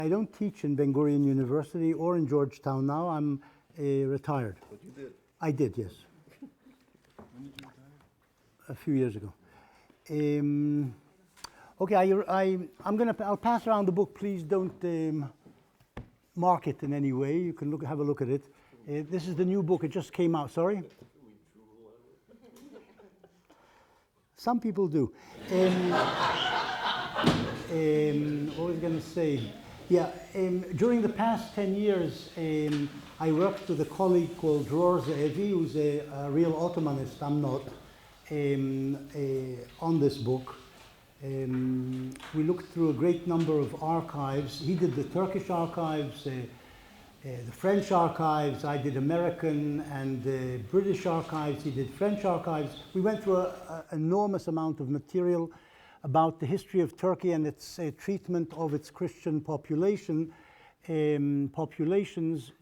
I don't teach in Ben Gurion University or in Georgetown now. I'm retired. But you did. I did, yes. When did you retire? A few years ago. Okay, I'll pass around the book. Please don't mark it in any way. You can have a look at it. This is the new book. It just came out. Sorry? Some people do. What was I going to say? Yeah, during the past 10 years, I worked with a colleague called Dror Ze'evi, who's a real Ottomanist, I'm not, on this book. We looked through a great number of archives. He did the Turkish archives, the French archives. I did American and British archives. He did French archives. We went through an enormous amount of material about the history of Turkey and its treatment of its Christian populations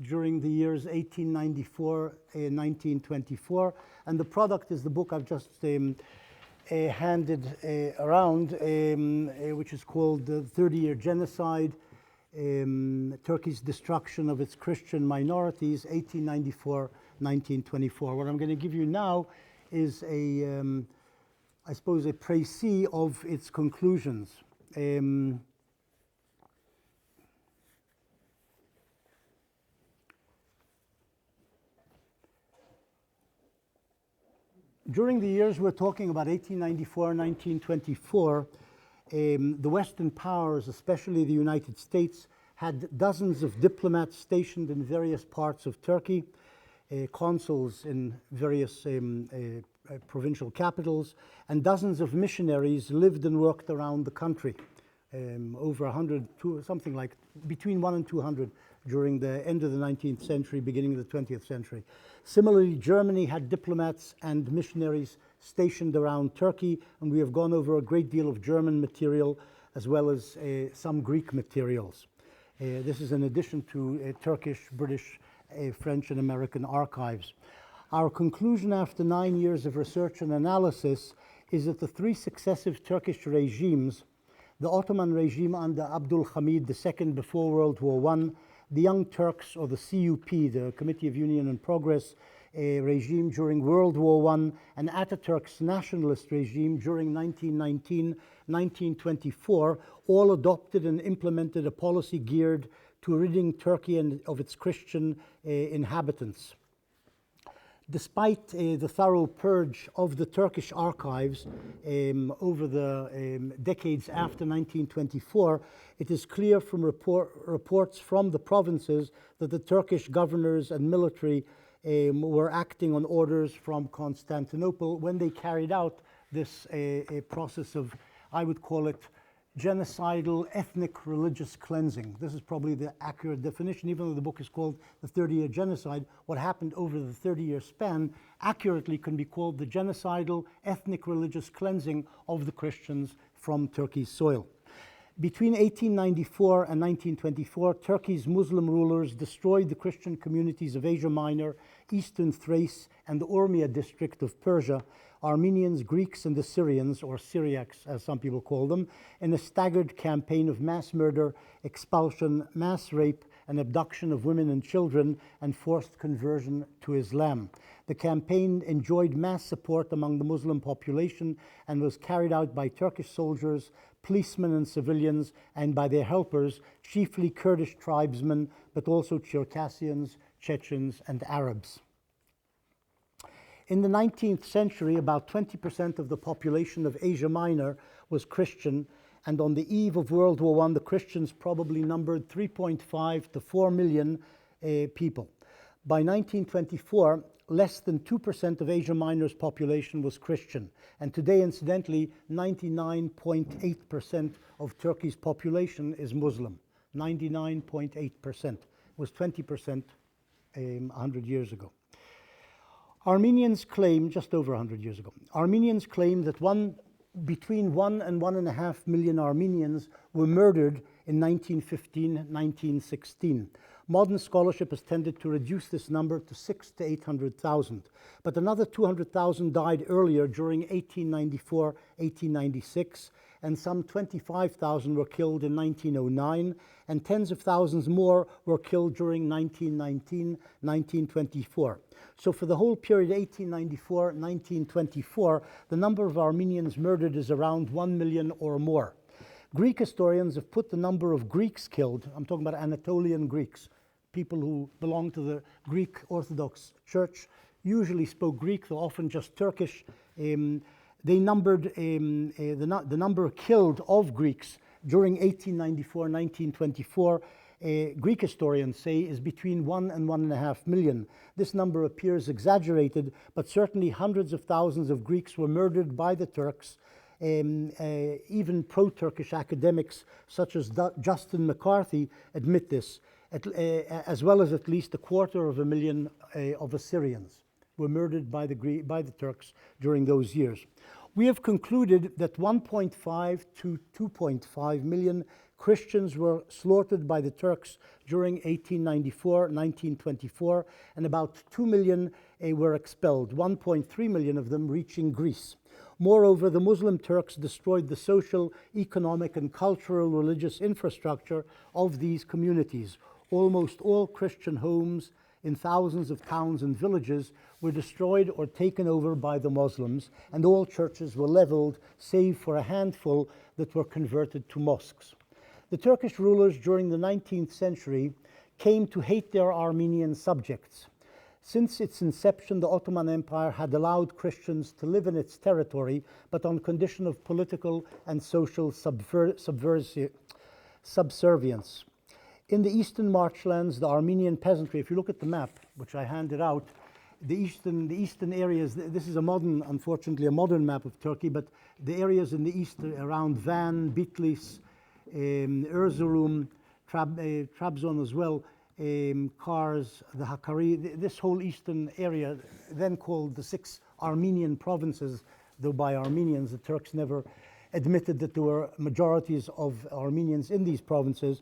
during the years 1894 1924. And the product is the book I've just handed around, which is called The 30-Year Genocide, Turkey's Destruction of its Christian Minorities, 1894-1924. What I'm going to give you now is I suppose, a précis of its conclusions. During the years we're talking about 1894-1924, the Western powers, especially the United States, had dozens of diplomats stationed in various parts of Turkey, consuls in various provincial capitals, and dozens of missionaries lived and worked around the country. Over 100, something like between 100 and 200 during the end of the 19th century, beginning of the 20th century. Similarly, Germany had diplomats and missionaries stationed around Turkey, and we have gone over a great deal of German material as well as some Greek materials. This is in addition to Turkish, British, French, and American archives. Our conclusion after 9 years of research and analysis is that the three successive Turkish regimes, the Ottoman regime under Abdul Hamid II before World War I, the Young Turks, or the CUP, the Committee of Union and Progress regime during World War I, and Ataturk's nationalist regime during 1919-1924, all adopted and implemented a policy geared to ridding Turkey of its Christian inhabitants. Despite the thorough purge of the Turkish archives over the decades after 1924, it is clear from reports from the provinces that the Turkish governors and military were acting on orders from Constantinople when they carried out this process of, I would call it, genocidal ethnic religious cleansing. This is probably the accurate definition, even though the book is called The 30-Year Genocide. What happened over the 30-year span accurately can be called the genocidal ethnic religious cleansing of the Christians from Turkey's soil. Between 1894 and 1924, Turkey's Muslim rulers destroyed the Christian communities of Asia Minor, Eastern Thrace, and the Urmia district of Persia, Armenians, Greeks, and Assyrians, or Syriacs as some people call them, in a staggered campaign of mass murder, expulsion, mass rape, and abduction of women and children, and forced conversion to Islam. The campaign enjoyed mass support among the Muslim population and was carried out by Turkish soldiers, policemen and civilians, and by their helpers, chiefly Kurdish tribesmen, but also Circassians, Chechens, and Arabs. In the 19th century, about 20% of the population of Asia Minor was Christian, and on the eve of World War I, the Christians probably numbered 3.5 to 4 million people. By 1924, less than 2% of Asia Minor's population was Christian, and today, incidentally, 99.8% of Turkey's population is Muslim. 99.8%. It was 20% 100 years ago. Armenians claim, just over 100 years ago, Armenians claim that between 1 and 1.5 million Armenians were murdered in 1915-1916. Modern scholarship has tended to reduce this number to 600,000 to 800,000, but another 200,000 died earlier during 1894-1896, and some 25,000 were killed in 1909, and tens of thousands more were killed during 1919, 1924. So for the whole period 1894, 1924, the number of Armenians murdered is around 1 million or more. Greek historians have put the number of Greeks killed, I'm talking about Anatolian Greeks, people who belong to the Greek Orthodox Church, usually spoke Greek, though often just Turkish. They numbered the number killed of Greeks during 1894, 1924. Greek historians say is between 1 and 1.5 million. This number appears exaggerated, but certainly hundreds of thousands of Greeks were murdered by the Turks. Even pro-Turkish academics such as Justin McCarthy admit this, as well as at least 250,000 of Assyrians were murdered by the Turks during those years. We have concluded that 1.5 to 2.5 million Christians were slaughtered by the Turks during 1894, 1924, and about 2 million were expelled, 1.3 million of them reaching Greece. Moreover, the Muslim Turks destroyed the social, economic, and cultural religious infrastructure of these communities. Almost all Christian homes in thousands of towns and villages were destroyed or taken over by the Muslims, and all churches were leveled, save for a handful that were converted to mosques. The Turkish rulers during the 19th century came to hate their Armenian subjects. Since its inception, the Ottoman Empire had allowed Christians to live in its territory, but on condition of political and social subservience. In the eastern marchlands, the Armenian peasantry, if you look at the map, which I handed out, the eastern areas, this is unfortunately a modern map of Turkey, but the areas in the east around Van, Bitlis, Erzurum, Trabzon as well, Kars, the Hakkari, this whole eastern area, then called the 6 Armenian provinces, though by Armenians, the Turks never admitted that there were majorities of Armenians in these provinces.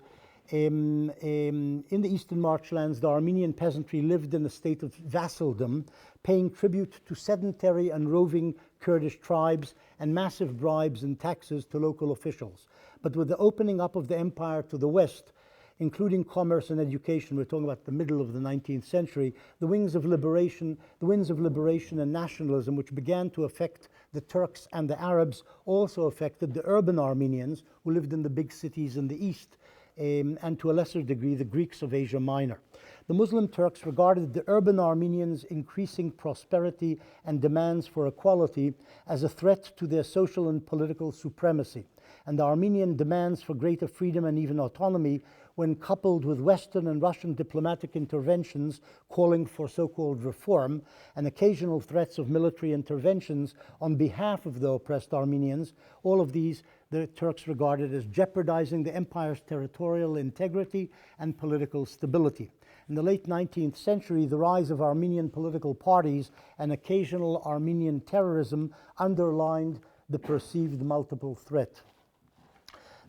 In the eastern marchlands, the Armenian peasantry lived in a state of vassaldom, paying tribute to sedentary and roving Kurdish tribes and massive bribes and taxes to local officials. But with the opening up of the empire to the west, including commerce and education, we're talking about the middle of the 19th century, the winds of liberation and nationalism, which began to affect the Turks and the Arabs, also affected the urban Armenians who lived in the big cities in the east, and to a lesser degree, the Greeks of Asia Minor. The Muslim Turks regarded the urban Armenians' increasing prosperity and demands for equality as a threat to their social and political supremacy, and the Armenian demands for greater freedom and even autonomy, when coupled with Western and Russian diplomatic interventions calling for so-called reform and occasional threats of military interventions on behalf of the oppressed Armenians, all of these the Turks regarded as jeopardizing the empire's territorial integrity and political stability. In the late 19th century, the rise of Armenian political parties and occasional Armenian terrorism underlined the perceived multiple threat.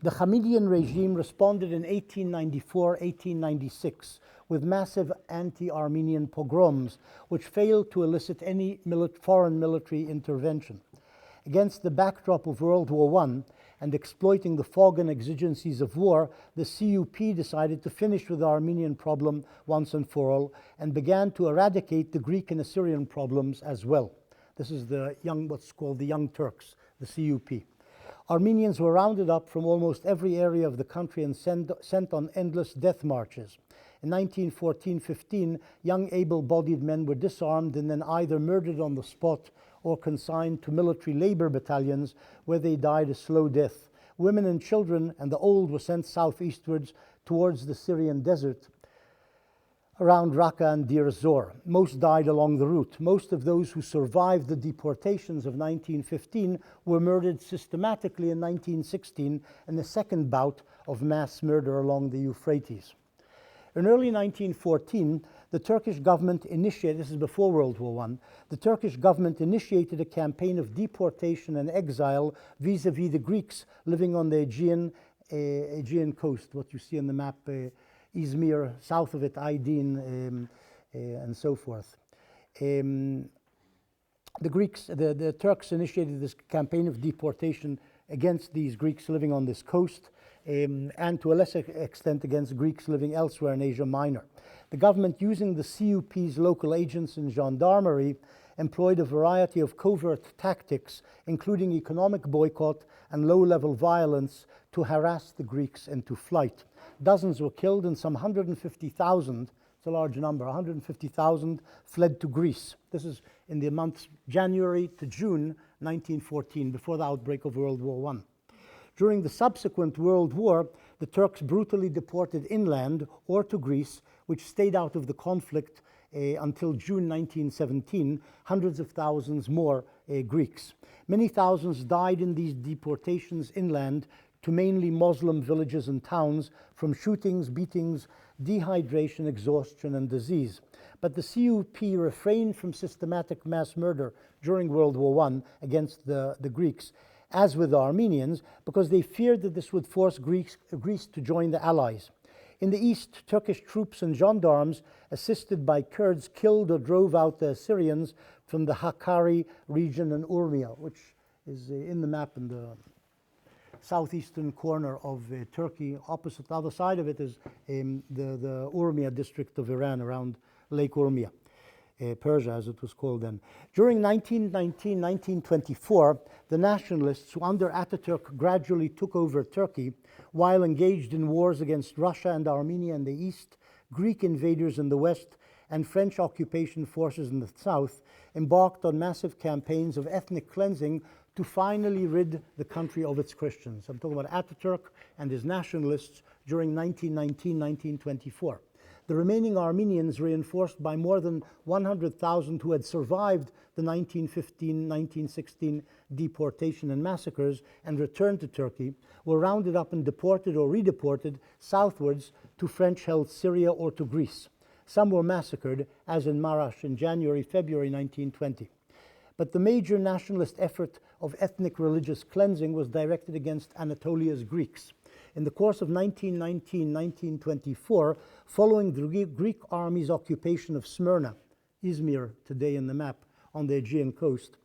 The Hamidian regime responded in 1894-1896 with massive anti-Armenian pogroms, which failed to elicit any foreign military intervention. Against the backdrop of World War I and exploiting the fog and exigencies of war, the CUP decided to finish with the Armenian problem once and for all and began to eradicate the Greek and Assyrian problems as well. This is what's called the Young Turks, the CUP. Armenians were rounded up from almost every area of the country and sent on endless death marches. In 1914-15, young able-bodied men were disarmed and then either murdered on the spot or consigned to military labor battalions where they died a slow death. Women and children and the old were sent southeastwards towards the Syrian desert around Raqqa and Deir ez-Zor. Most died along the route. Most of those who survived the deportations of 1915 were murdered systematically in 1916 in the second bout of mass murder along the Euphrates. In early 1914, the Turkish government initiated, this is before World War I, the Turkish government initiated a campaign of deportation and exile vis-a-vis the Greeks living on the Aegean coast, what you see on the map, Izmir, south of it, Aydin, and so forth. The Turks initiated this campaign of deportation against these Greeks living on this coast, and to a lesser extent against Greeks living elsewhere in Asia Minor. The government, using the CUP's local agents and gendarmerie, employed a variety of covert tactics, including economic boycott and low-level violence, to harass the Greeks into flight. Dozens were killed and some 150,000, it's a large number, 150,000 fled to Greece. This is in the months January to June 1914, before the outbreak of World War I. During the subsequent World War, the Turks brutally deported inland or to Greece, which stayed out of the conflict until June 1917, hundreds of thousands more Greeks. Many thousands died in these deportations inland to mainly Muslim villages and towns from shootings, beatings, dehydration, exhaustion, and disease. But the CUP refrained from systematic mass murder during World War I against the Greeks, as with the Armenians, because they feared that this would force Greece to join the Allies. In the east, Turkish troops and gendarmes, assisted by Kurds, killed or drove out the Assyrians from the Hakkari region and Urmia, which is in the map in the southeastern corner of Turkey. Opposite the other side of it is the Urmia district of Iran, around Lake Urmia, Persia as it was called then. During 1919-1924, the nationalists, who under Ataturk gradually took over Turkey, while engaged in wars against Russia and Armenia in the east, Greek invaders in the west, and French occupation forces in the south, embarked on massive campaigns of ethnic cleansing to finally rid the country of its Christians. I'm talking about Ataturk and his nationalists during 1919-1924. The remaining Armenians, reinforced by more than 100,000 who had survived the 1915-1916 deportation and massacres and returned to Turkey, were rounded up and deported or redeported southwards to French-held Syria or to Greece. Some were massacred, as in Marash in January-February 1920. But the major nationalist effort of ethnic religious cleansing was directed against Anatolia's Greeks. In the course of 1919-1924, following the Greek army's occupation of Smyrna, Izmir today in the map, on the Aegean coast,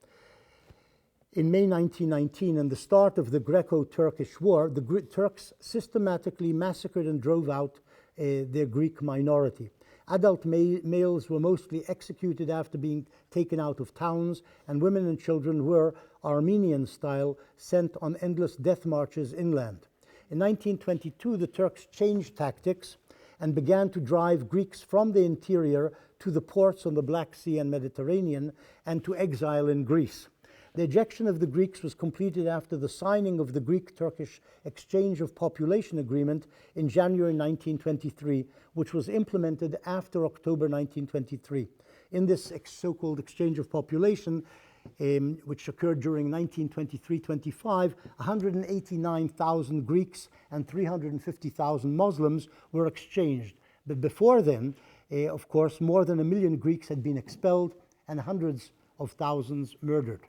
in May 1919 and the start of the Greco-Turkish War, the Turks systematically massacred and drove out their Greek minority. Adult males were mostly executed after being taken out of towns, and women and children were, Armenian style, sent on endless death marches inland. In 1922, the Turks changed tactics and began to drive Greeks from the interior to the ports on the Black Sea and Mediterranean and to exile in Greece. The ejection of the Greeks was completed after the signing of the Greek-Turkish Exchange of Population Agreement in January 1923, which was implemented after October 1923. In this so-called exchange of population, which occurred during 1923-25, 189,000 Greeks and 350,000 Muslims were exchanged. But before then, of course, more than 1 million Greeks had been expelled and hundreds of thousands murdered.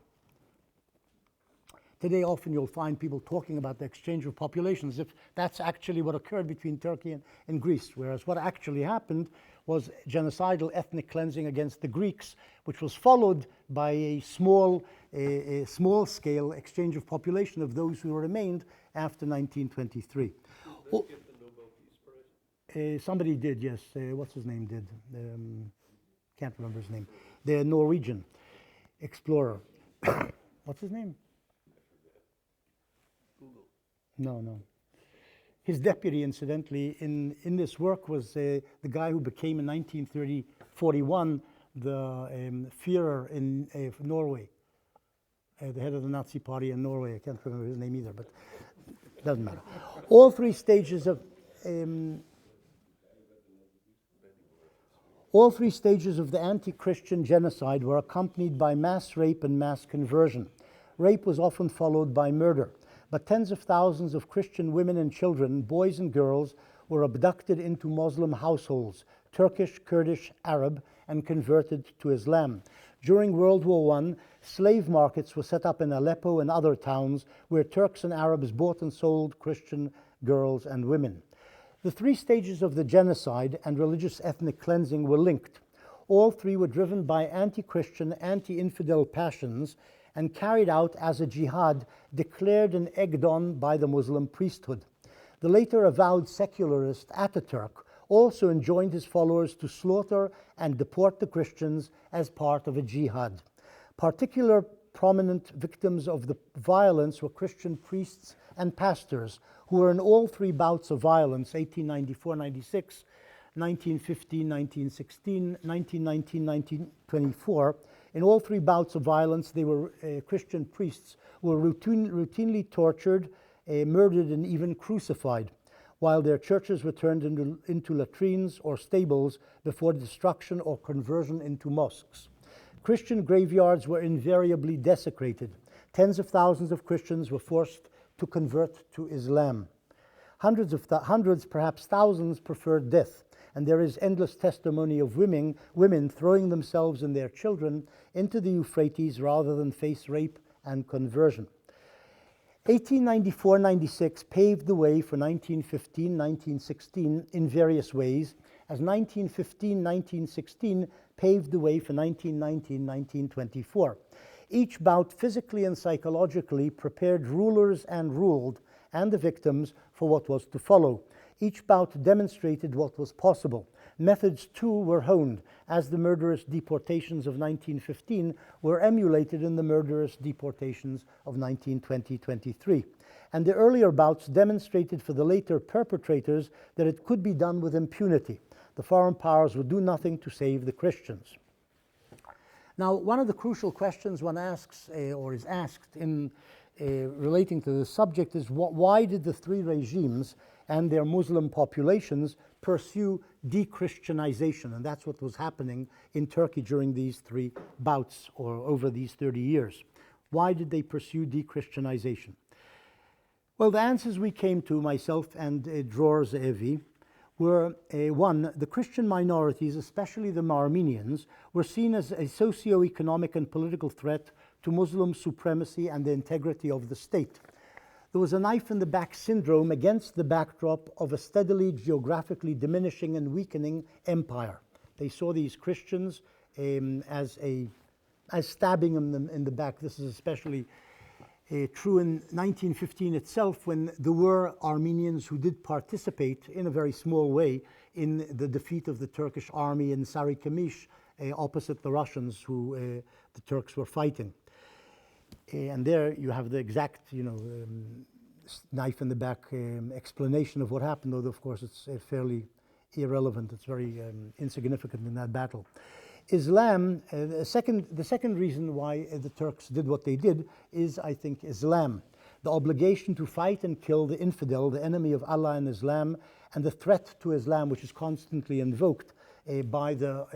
Today, often you'll find people talking about the exchange of populations, if that's actually what occurred between Turkey and Greece, whereas what actually happened was genocidal ethnic cleansing against the Greeks, which was followed by a small-scale exchange of population of those who remained after 1923. Did they get the Nobel Peace Prize? Somebody did, yes. What's his name did? Can't remember his name. The Norwegian explorer. What's his name? No. His deputy, incidentally, in this work was the guy who became in 1941 the Führer in Norway, the head of the Nazi party in Norway. I can't remember his name either, but it doesn't matter. All three stages of the anti-Christian genocide were accompanied by mass rape and mass conversion. Rape was often followed by murder. But tens of thousands of Christian women and children, boys and girls, were abducted into Muslim households, Turkish, Kurdish, Arab, and converted to Islam. During World War I, slave markets were set up in Aleppo and other towns where Turks and Arabs bought and sold Christian girls and women. The three stages of the genocide and religious ethnic cleansing were linked. All three were driven by anti-Christian, anti-infidel passions and carried out as a jihad declared and egged on by the Muslim priesthood. The later avowed secularist Ataturk also enjoined his followers to slaughter and deport the Christians as part of a jihad. Particular prominent victims of the violence were Christian priests and pastors who were in all three bouts of violence, 1894-96, 1915-1916, 1919-1924. In all three bouts of violence, they were Christian priests who were routinely tortured, murdered, and even crucified, while their churches were turned into latrines or stables before destruction or conversion into mosques. Christian graveyards were invariably desecrated. Tens of thousands of Christians were forced to convert to Islam. Hundreds, perhaps thousands, preferred death, and there is endless testimony of women throwing themselves and their children into the Euphrates rather than face rape and conversion. 1894-96 paved the way for 1915-1916 in various ways, as 1915-1916 paved the way for 1919-1924. Each bout physically and psychologically prepared rulers and ruled, and the victims, for what was to follow. Each bout demonstrated what was possible. Methods too were honed, as the murderous deportations of 1915 were emulated in the murderous deportations of 1920-23. And the earlier bouts demonstrated for the later perpetrators that it could be done with impunity. The foreign powers would do nothing to save the Christians. Now, one of the crucial questions one asks, or is asked in relating to the subject is why did the three regimes and their Muslim populations pursue dechristianization? And that's what was happening in Turkey during these three bouts or over these 30 years. Why did they pursue dechristianization? Well, the answers we came to, myself and Dror Ze'evi, were one, the Christian minorities, especially the Armenians, were seen as a socio-economic and political threat to Muslim supremacy and the integrity of the state. There was a knife-in-the-back syndrome against the backdrop of a steadily geographically diminishing and weakening empire. They saw these Christians as stabbing them in the back. This is especially true in 1915 itself, when there were Armenians who did participate in a very small way in the defeat of the Turkish army in Sarikamish opposite the Russians who the Turks were fighting. And there you have the exact, knife in the back explanation of what happened, though of course it's fairly irrelevant. It's very insignificant in that battle. Islam, the second reason why the Turks did what they did is, I think, Islam. The obligation to fight and kill the infidel, the enemy of Allah and Islam, and the threat to Islam, which is constantly invoked by the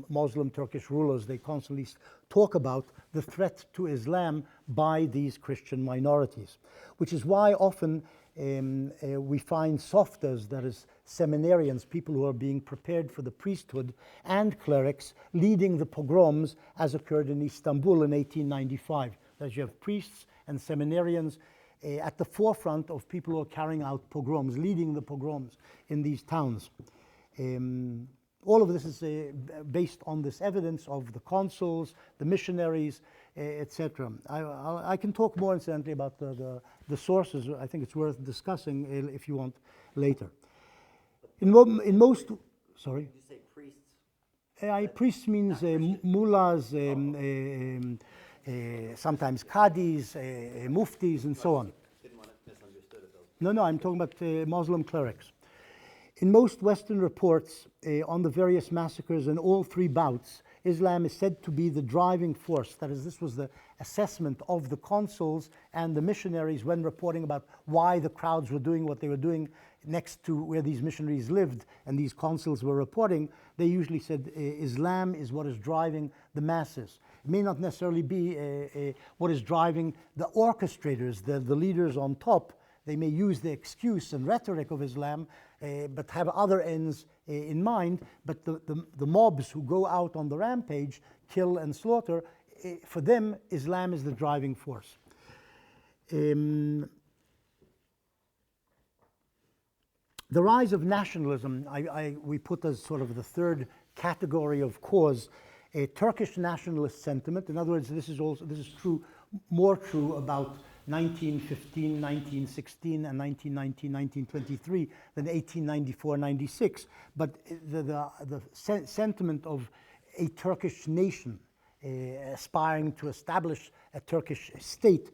Muslim Turkish rulers. They constantly talk about the threat to Islam by these Christian minorities, which is why often we find softas, that is seminarians, people who are being prepared for the priesthood, and clerics leading the pogroms as occurred in Istanbul in 1895. That you have priests and seminarians at the forefront of people who are carrying out pogroms, leading the pogroms in these towns. All of this is based on this evidence of the consuls, the missionaries, etc. I can talk more incidentally about the sources. I think it's worth discussing if you want later. In most, sorry? Did you say priests? Priests means mullahs, sometimes qadis, muftis, and so on. Didn't want it misunderstood at those. No, I'm talking about Muslim clerics. In most Western reports on the various massacres in all three bouts, Islam is said to be the driving force. That is, this was the assessment of the consuls and the missionaries when reporting about why the crowds were doing what they were doing next to where these missionaries lived and these consuls were reporting. They usually said Islam is what is driving the masses. It may not necessarily be what is driving the orchestrators, the leaders on top. They may use the excuse and rhetoric of Islam, but have other ends in mind. But the mobs who go out on the rampage, kill and slaughter, for them, Islam is the driving force. The rise of nationalism, we put as sort of the third category of cause, a Turkish nationalist sentiment. In other words, this is true more true about 1915, 1916, and 1919, 1923 than 1894, 96. But the sentiment of a Turkish nation aspiring to establish a Turkish state,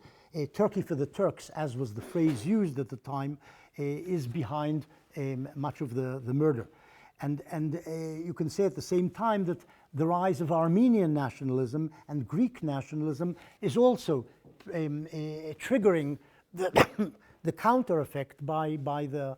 Turkey for the Turks, as was the phrase used at the time, is behind much of the murder. And you can say at the same time that the rise of Armenian nationalism and Greek nationalism is also triggering the counter effect by the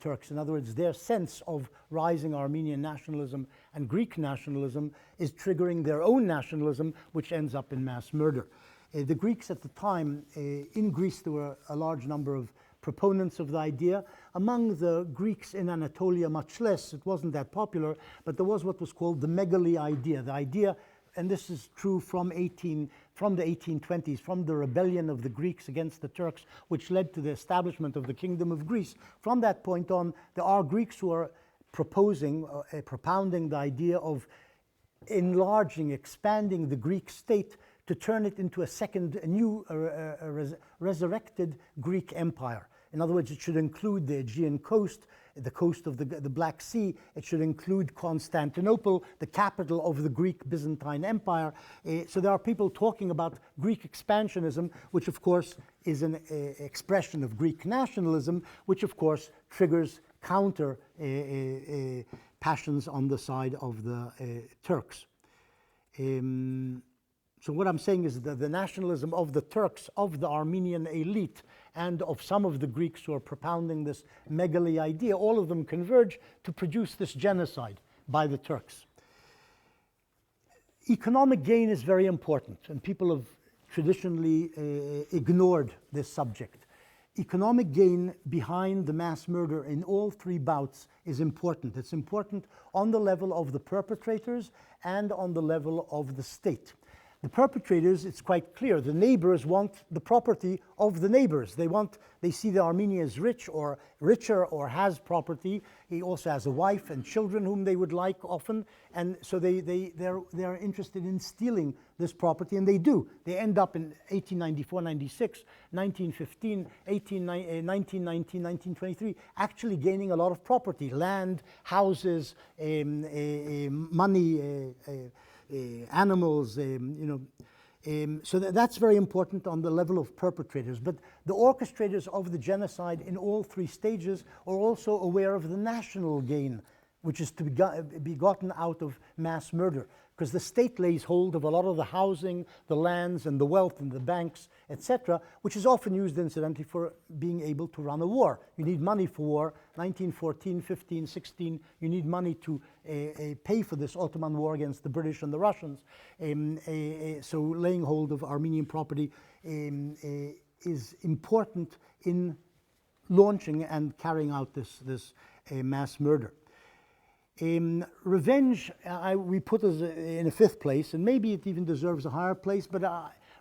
Turks. In other words, their sense of rising Armenian nationalism and Greek nationalism is triggering their own nationalism, which ends up in mass murder. The Greeks at the time, in Greece, there were a large number of proponents of the idea. Among the Greeks in Anatolia, much less. It wasn't that popular, but there was what was called the megali idea. The idea, and this is true from the 1820s, from the rebellion of the Greeks against the Turks, which led to the establishment of the Kingdom of Greece. From that point on, there are Greeks who are propounding the idea of enlarging, expanding the Greek state to turn it into a new resurrected Greek empire. In other words, it should include the Aegean coast, the coast of the Black Sea. It should include Constantinople, the capital of the Greek Byzantine Empire. So there are people talking about Greek expansionism, which of course is an expression of Greek nationalism, which of course triggers counter passions on the side of the Turks. So what I'm saying is that the nationalism of the Turks, of the Armenian elite, and of some of the Greeks who are propounding this megali idea, all of them converge to produce this genocide by the Turks. Economic gain is very important, and people have traditionally ignored this subject. Economic gain behind the mass murder in all three bouts is important. It's important on the level of the perpetrators and on the level of the state. The perpetrators, it's quite clear, the neighbors want the property of the neighbors. They see the Armenian is rich or richer or has property. He also has a wife and children whom they would like often. And so they're interested in stealing this property, and they do. They end up in 1894, 96, 1915, 1919, 1923, actually gaining a lot of property, land, houses, money, animals, so that's very important on the level of perpetrators. But the orchestrators of the genocide in all three stages are also aware of the national gain, which is to be gotten out of mass murder, because the state lays hold of a lot of the housing, the lands, and the wealth, and the banks, etc., which is often used, incidentally, for being able to run a war. You need money for war. 1914, 15, 16, you need money to pay for this Ottoman war against the British and the Russians. So laying hold of Armenian property is important in launching and carrying out this mass murder. Revenge, we put as in a fifth place, and maybe it even deserves a higher place, but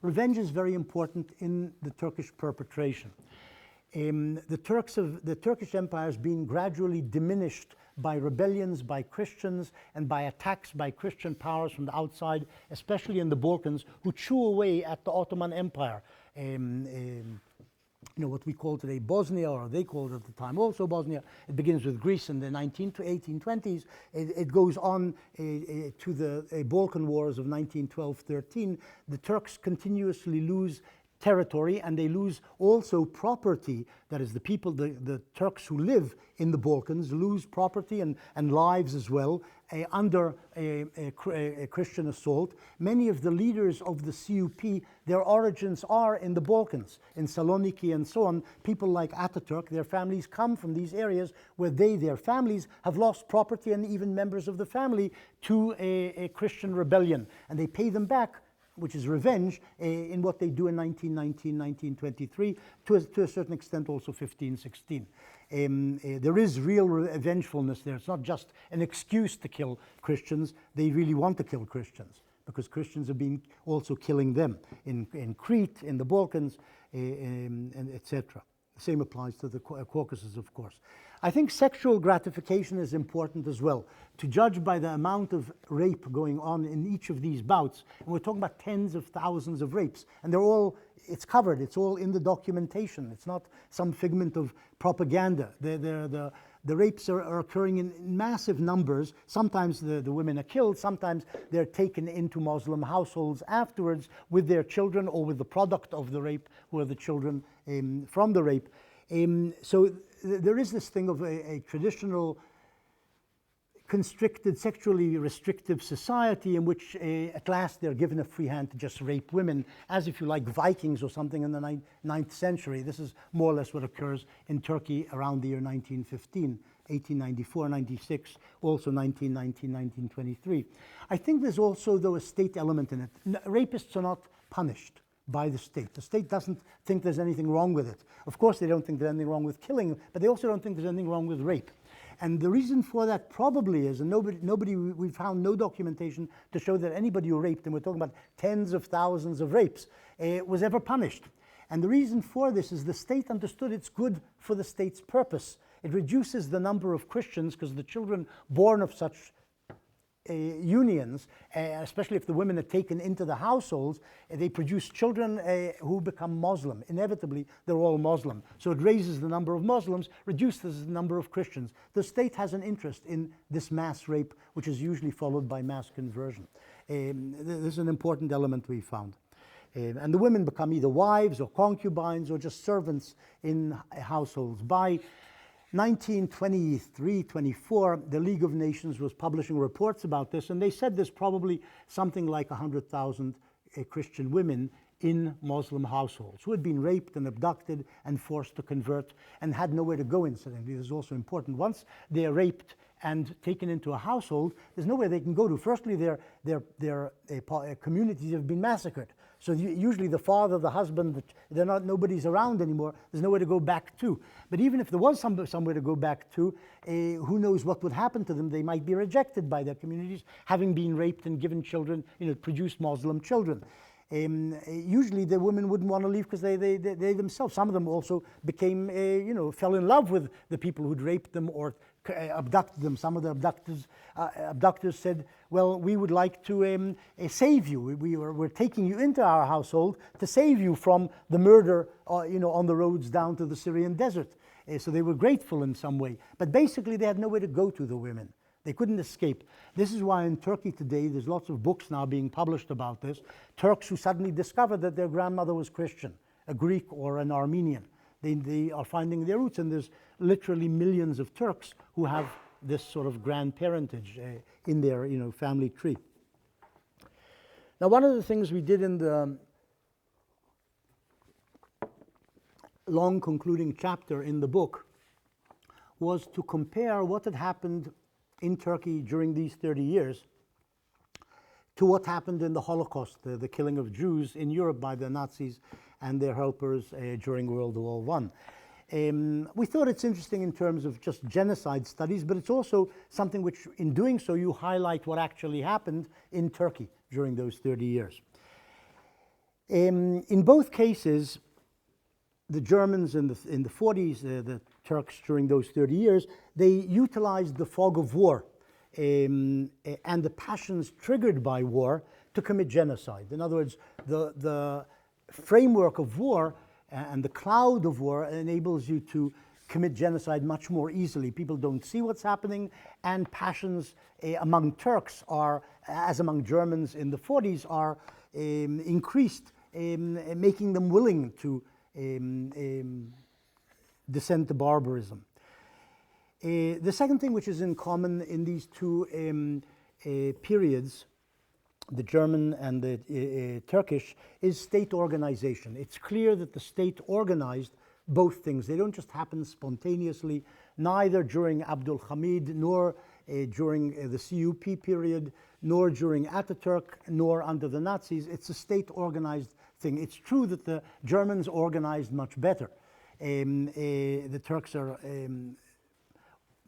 revenge is very important in the Turkish perpetration. The Turkish Empire has been gradually diminished by rebellions by Christians and by attacks by Christian powers from the outside, especially in the Balkans, who chew away at the Ottoman Empire. What we call today Bosnia, or they called it at the time also Bosnia. It begins with Greece in the 19 to 1820s. It goes on to the Balkan Wars of 1912-13. The Turks continuously lose territory, and they lose also property. That is, the people, the Turks who live in the Balkans lose property and lives as well under a Christian assault. Many of the leaders of the CUP, their origins are in the Balkans, in Saloniki and so on. People like Ataturk, their families come from these areas where their families have lost property and even members of the family to a Christian rebellion, and they pay them back, which is revenge, in what they do in 1919, 1923, to a certain extent also 15, 16. There is real vengefulness there. It's not just an excuse to kill Christians. They really want to kill Christians, because Christians have been also killing them in Crete, in the Balkans, and etc. The same applies to the Caucasus, of course. I think sexual gratification is important as well. To judge by the amount of rape going on in each of these bouts, and we're talking about tens of thousands of rapes, and they're all, it's covered, it's all in the documentation. It's not some figment of propaganda. The rapes are occurring in massive numbers. Sometimes the women are killed, sometimes they're taken into Muslim households afterwards with their children or with the product of the rape, who are the children from the rape. So there is this thing of a traditional constricted, sexually restrictive society in which at last they're given a free hand to just rape women, as if you like Vikings or something in the 9th century. This is more or less what occurs in Turkey around the year 1915, 1894, 96, also 1919, 1923. I think there's also, though, a state element in it. Rapists are not punished by the state. The state doesn't think there's anything wrong with it. Of course, they don't think there's anything wrong with killing, but they also don't think there's anything wrong with rape. And the reason for that probably is, and we've found no documentation to show that anybody who raped, and we're talking about tens of thousands of rapes, was ever punished. And the reason for this is the state understood it's good for the state's purpose. It reduces the number of Christians because the children born of such unions, especially if the women are taken into the households, they produce children who become Muslim. Inevitably, they're all Muslim. So it raises the number of Muslims, reduces the number of Christians. The state has an interest in this mass rape, which is usually followed by mass conversion. This is an important element we found. And the women become either wives or concubines or just servants in households. By 1923-24, the League of Nations was publishing reports about this, and they said there's probably something like 100,000 Christian women in Muslim households who had been raped and abducted and forced to convert and had nowhere to go, incidentally. This is also important. Once they're raped and taken into a household, there's nowhere they can go to. Firstly, their communities have been massacred. So usually the father, the husband, nobody's around anymore. There's nowhere to go back to. But even if there was somewhere to go back to, who knows what would happen to them? They might be rejected by their communities, having been raped and given children, produced Muslim children. Usually the women wouldn't want to leave because they themselves, some of them also became, fell in love with the people who'd raped them or abducted them. Some of the abductors said, well, we would like to save you. We're taking you into our household to save you from the murder on the roads down to the Syrian desert. So they were grateful in some way. But basically they had nowhere to go to, the women. They couldn't escape. This is why in Turkey today, there's lots of books now being published about this. Turks who suddenly discovered that their grandmother was Christian, a Greek or an Armenian. They are finding their roots, and there's literally millions of Turks who have this sort of grandparentage in their family tree. Now, one of the things we did in the long concluding chapter in the book was to compare what had happened in Turkey during these 30 years to what happened in the Holocaust, the killing of Jews in Europe by the Nazis and their helpers during World War I. We thought it's interesting in terms of just genocide studies, but it's also something which, in doing so, you highlight what actually happened in Turkey during those 30 years. In both cases, the Germans in the 40s, the Turks during those 30 years, they utilized the fog of war and the passions triggered by war to commit genocide. In other words, the framework of war and the cloud of war enables you to commit genocide much more easily. People don't see what's happening, and passions among Turks are, as among Germans in the 40s, are increased, making them willing to descend to barbarism. The second thing which is in common in these two periods, the German and the Turkish, is state organization. It's clear that the state organized both things. They don't just happen spontaneously, neither during Abdul Hamid, nor during the CUP period, nor during Ataturk, nor under the Nazis. It's a state organized thing. It's true that the Germans organized much better.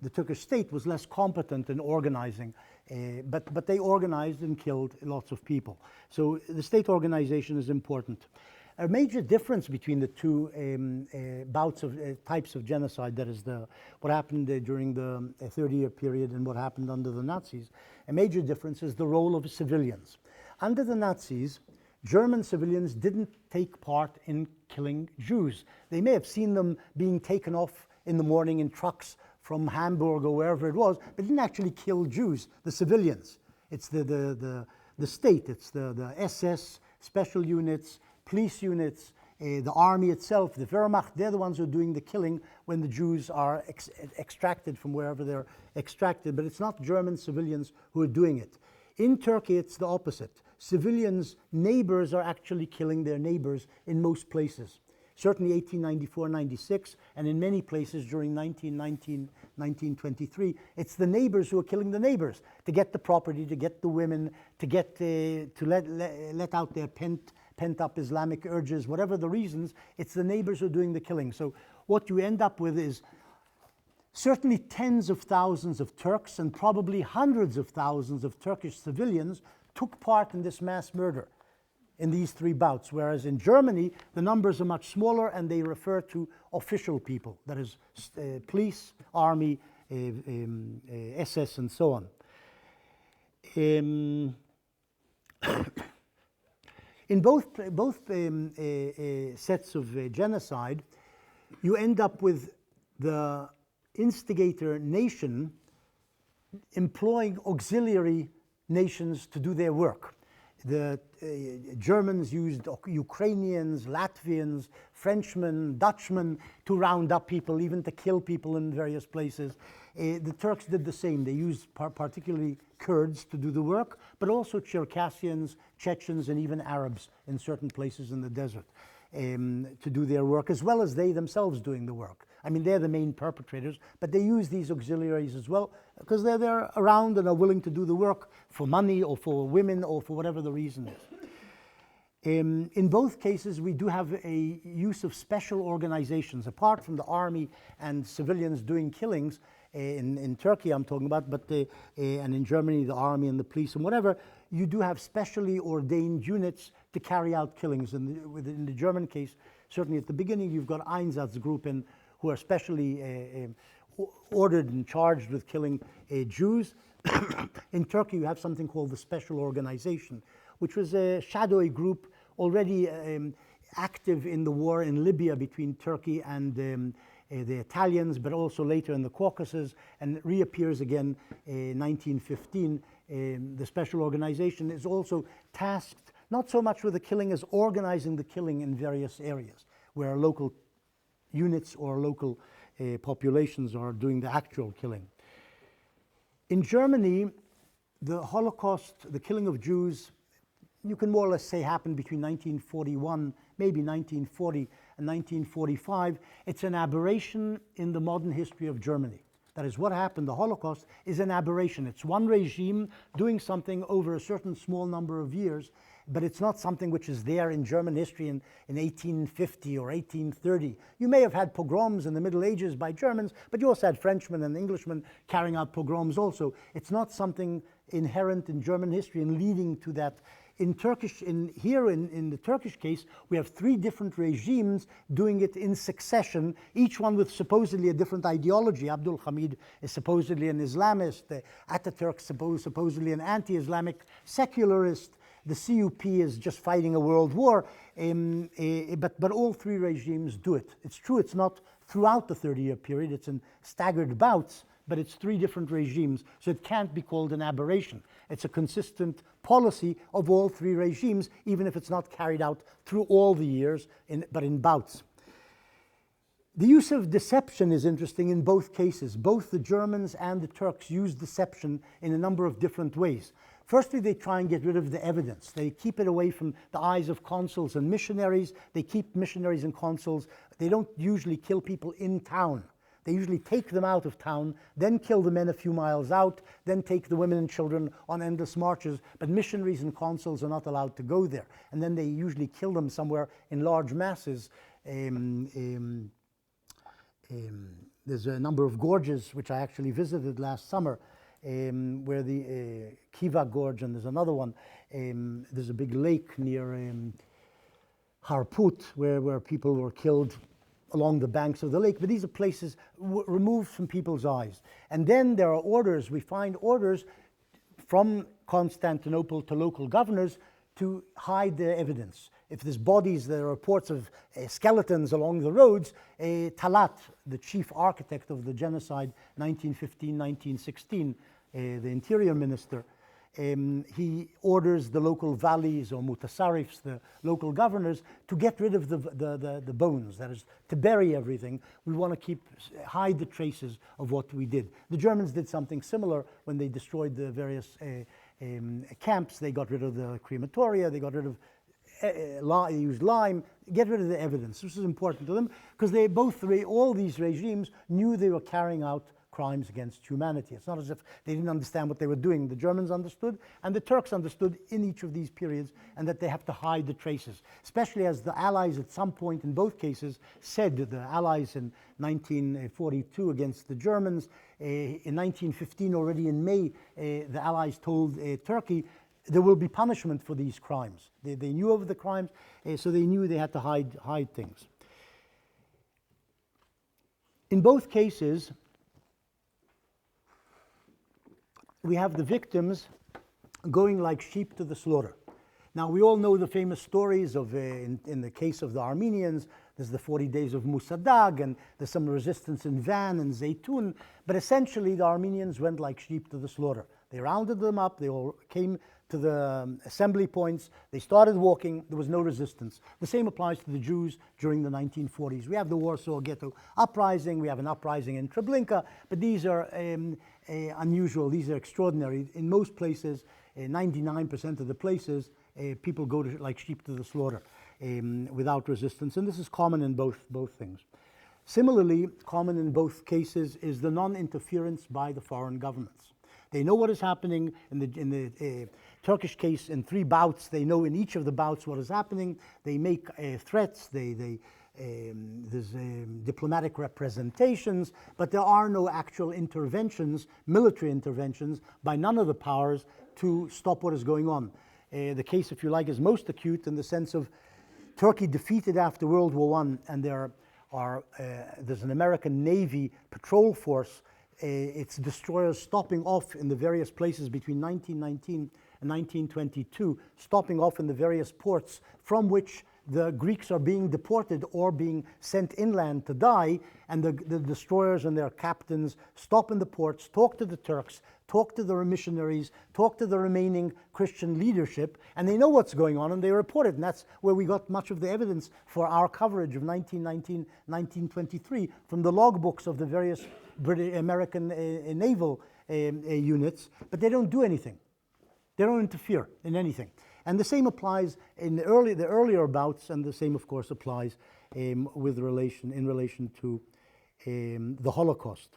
The Turkish state was less competent in organizing, but they organized and killed lots of people. So the state organization is important. A major difference between the two bouts of types of genocide, that is what happened during the 30-year period and what happened under the Nazis, a major difference is the role of civilians. Under the Nazis, German civilians didn't take part in killing Jews. They may have seen them being taken off in the morning in trucks from Hamburg or wherever it was, but didn't actually kill Jews, the civilians. It's the state, it's the SS, special units, police units, the army itself, the Wehrmacht, they're the ones who are doing the killing when the Jews are extracted from wherever they're extracted, but it's not German civilians who are doing it. In Turkey, it's the opposite. Civilians, neighbors are actually killing their neighbors in most places. Certainly 1894-96, and in many places during 1919, 1923, it's the neighbors who are killing the neighbors to get the property, to get the women, to get to let out their pent-up Islamic urges, whatever the reasons, it's the neighbors who are doing the killing. So what you end up with is certainly tens of thousands of Turks and probably hundreds of thousands of Turkish civilians took part in this mass murder in these three bouts, whereas in Germany, the numbers are much smaller and they refer to official people, that is police, army, SS, and so on. In both sets of genocide, you end up with the instigator nation employing auxiliary nations to do their work. The Germans used Ukrainians, Latvians, Frenchmen, Dutchmen to round up people, even to kill people in various places. The Turks did the same. They used particularly Kurds to do the work, but also Circassians, Chechens, and even Arabs in certain places in the desert to do their work, as well as they themselves doing the work. I mean, they're the main perpetrators, but they use these auxiliaries as well because they're there around and are willing to do the work for money or for women or for whatever the reason is. In both cases, we do have a use of special organizations, apart from the army and civilians doing killings. In Turkey, I'm talking about, but and in Germany, the army and the police and whatever, you do have specially ordained units to carry out killings. In the German case, certainly at the beginning, you've got Einsatzgruppen who are specially ordered and charged with killing Jews. In Turkey, you have something called the Special Organization, which was a shadowy group already active in the war in Libya between Turkey and the Italians, but also later in the Caucasus, and reappears again in 1915. The Special Organization is also tasked not so much with the killing as organizing the killing in various areas where local units or local populations are doing the actual killing. In Germany, the Holocaust, the killing of Jews, you can more or less say happened between 1941, maybe 1940 and 1945. It's an aberration in the modern history of Germany. That is what happened. The Holocaust is an aberration. It's one regime doing something over a certain small number of years, but it's not something which is there in German history in 1850 or 1830. You may have had pogroms in the Middle Ages by Germans, but you also had Frenchmen and Englishmen carrying out pogroms also. It's not something inherent in German history and leading to that. In the Turkish case, we have three different regimes doing it in succession, each one with supposedly a different ideology. Abdul Hamid is supposedly an Islamist, Ataturk supposedly an anti-Islamic secularist, the CUP is just fighting a world war, but all three regimes do it. It's true, it's not throughout the 30-year period, it's in staggered bouts, but it's three different regimes, so it can't be called an aberration. It's a consistent policy of all three regimes, even if it's not carried out through all the years, but in bouts. The use of deception is interesting in both cases. Both the Germans and the Turks use deception in a number of different ways. Firstly, they try and get rid of the evidence. They keep it away from the eyes of consuls and missionaries. They keep missionaries and consuls. They don't usually kill people in town. They usually take them out of town, then kill the men a few miles out, then take the women and children on endless marches. But missionaries and consuls are not allowed to go there. And then they usually kill them somewhere in large masses. There's a number of gorges which I actually visited last summer, where the Kiva Gorge, and there's another one. There's a big lake near Harput, where people were killed along the banks of the lake. But these are places removed from people's eyes. And then there are orders. We find orders from Constantinople to local governors to hide their evidence. If there's bodies, there are reports of skeletons along the roads. Talat, the chief architect of the genocide, 1915-1916, the interior minister, he orders the local valis or mutasarrifs, the local governors, to get rid of the bones, that is, to bury everything. We want to hide the traces of what we did. The Germans did something similar when they destroyed the various camps. They got rid of the crematoria, they got rid of, they used lime, get rid of the evidence. This is important to them because they both, all these regimes knew they were carrying out crimes against humanity. It's not as if they didn't understand what they were doing. The Germans understood, and the Turks understood in each of these periods, and that they have to hide the traces, especially as the Allies at some point in both cases said, the Allies in 1942 against the Germans, in 1915 already in May, the Allies told Turkey, there will be punishment for these crimes. They knew of the crimes, so they knew they had to hide things. In both cases, we have the victims going like sheep to the slaughter. Now, we all know the famous stories of, in the case of the Armenians, there's the 40 days of Musadag, and there's some resistance in Van and Zeytun, but essentially the Armenians went like sheep to the slaughter. They rounded them up, they all came to the assembly points, they started walking, there was no resistance. The same applies to the Jews during the 1940s. We have the Warsaw Ghetto Uprising, we have an uprising in Treblinka, but these are unusual, these are extraordinary. In most places, 99% of the places, people go like sheep to the slaughter without resistance, and this is common in both things. Similarly, common in both cases is the non-interference by the foreign governments. They know what is happening in the Turkish case in 3 bouts. They know in each of the bouts what is happening. They make threats. There's diplomatic representations, but there are no actual interventions, military interventions, by none of the powers to stop what is going on. The case, if you like, is most acute in the sense of Turkey defeated after World War I, and there's an American Navy patrol force, its destroyers stopping off in the various places between 1919 and 1922, stopping off in the various ports from which the Greeks are being deported or being sent inland to die, and the destroyers and their captains stop in the ports, talk to the Turks, talk to the missionaries, talk to the remaining Christian leadership, and they know what's going on and they report it. And that's where we got much of the evidence for our coverage of 1919, 1923 from the logbooks of the various American naval units, but they don't do anything. They don't interfere in anything. And the same applies in the earlier bouts, and the same, of course, applies in relation to the Holocaust.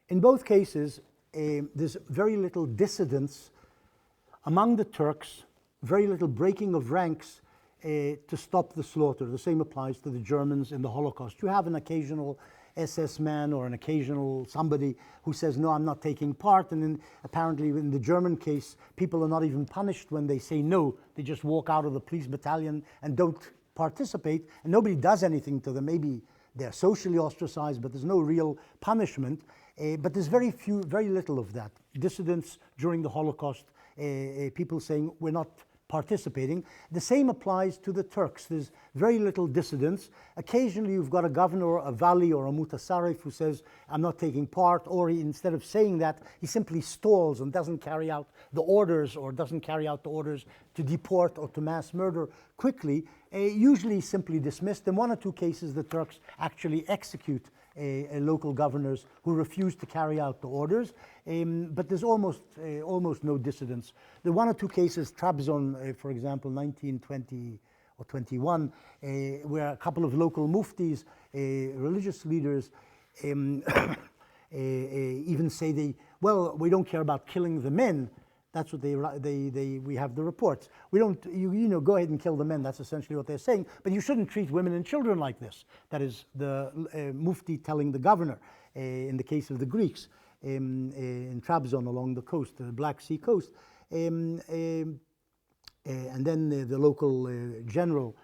In both cases, there's very little dissidence among the Turks, very little breaking of ranks to stop the slaughter. The same applies to the Germans in the Holocaust. You have an occasional SS man or an occasional somebody who says, no, I'm not taking part. And then apparently in the German case, people are not even punished when they say no. They just walk out of the police battalion and don't participate, and nobody does anything to them. Maybe they're socially ostracized, but there's no real punishment. But there's very little of that. Dissidents during the Holocaust, people saying we're not participating. The same applies to the Turks. There's very little dissidence. Occasionally you've got a governor, a vali, or a mutasarrif who says, I'm not taking part, or instead of saying that, he simply stalls and doesn't carry out the orders, or doesn't carry out the orders to deport or to mass murder quickly, usually simply dismissed. In 1 or 2 cases, the Turks actually execute local governors who refuse to carry out the orders, but there's almost no dissidence. The 1 or 2 cases, Trabzon, for example, 1920 or 21, where a couple of local muftis, religious leaders, even say we don't care about killing the men. That's what we have the reports. We don't, go ahead and kill the men. That's essentially what they're saying. But you shouldn't treat women and children like this. That is the mufti telling the governor, in the case of the Greeks, in Trabzon along the coast, the Black Sea coast. And then the local general,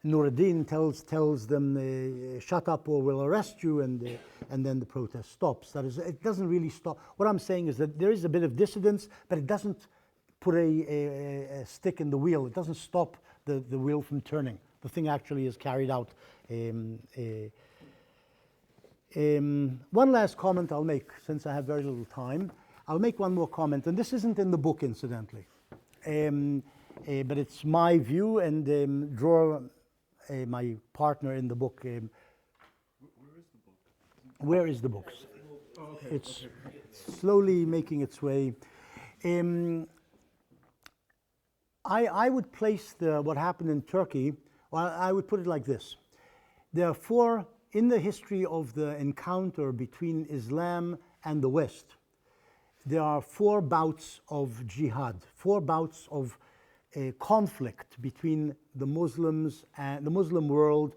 Nuruddin, tells them, shut up or we'll arrest you, and then the protest stops. That is, it doesn't really stop. What I'm saying is that there is a bit of dissidence, but it doesn't put a stick in the wheel. It doesn't stop the wheel from turning. The thing actually is carried out. One last comment I'll make, since I have very little time. I'll make one more comment, and this isn't in the book, incidentally. But it's my view, and Dror, my partner in the book. Where is the book? Oh, okay. It's slowly making its way. I would place what happened in Turkey, well, I would put it like this. There are four, in the history of the encounter between Islam and the West, there are four bouts of jihad, four bouts of conflict between the Muslims and the Muslim world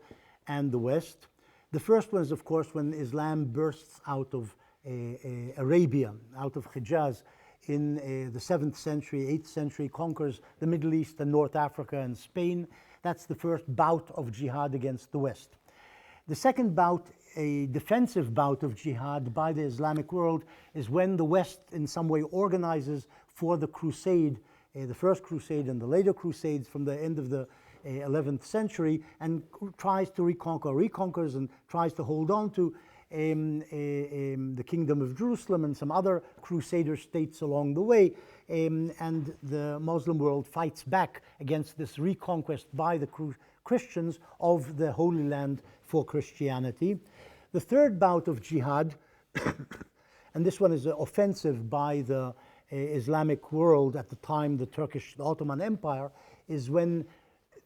and the West. The first one is, of course, when Islam bursts out of Arabia, out of Hijaz in the 7th century, 8th century, conquers the Middle East and North Africa and Spain. That's the first bout of jihad against the West. The second bout, a defensive bout of jihad by the Islamic world, is when the West in some way organizes for the crusade, the first crusade and the later crusades from the end of the 11th century, and tries to reconquers and tries to hold on to the Kingdom of Jerusalem and some other crusader states along the way. And the Muslim world fights back against this reconquest by the Christians of the Holy Land for Christianity. The third bout of jihad, and this one is offensive by the Islamic world at the time, the Ottoman Empire, is when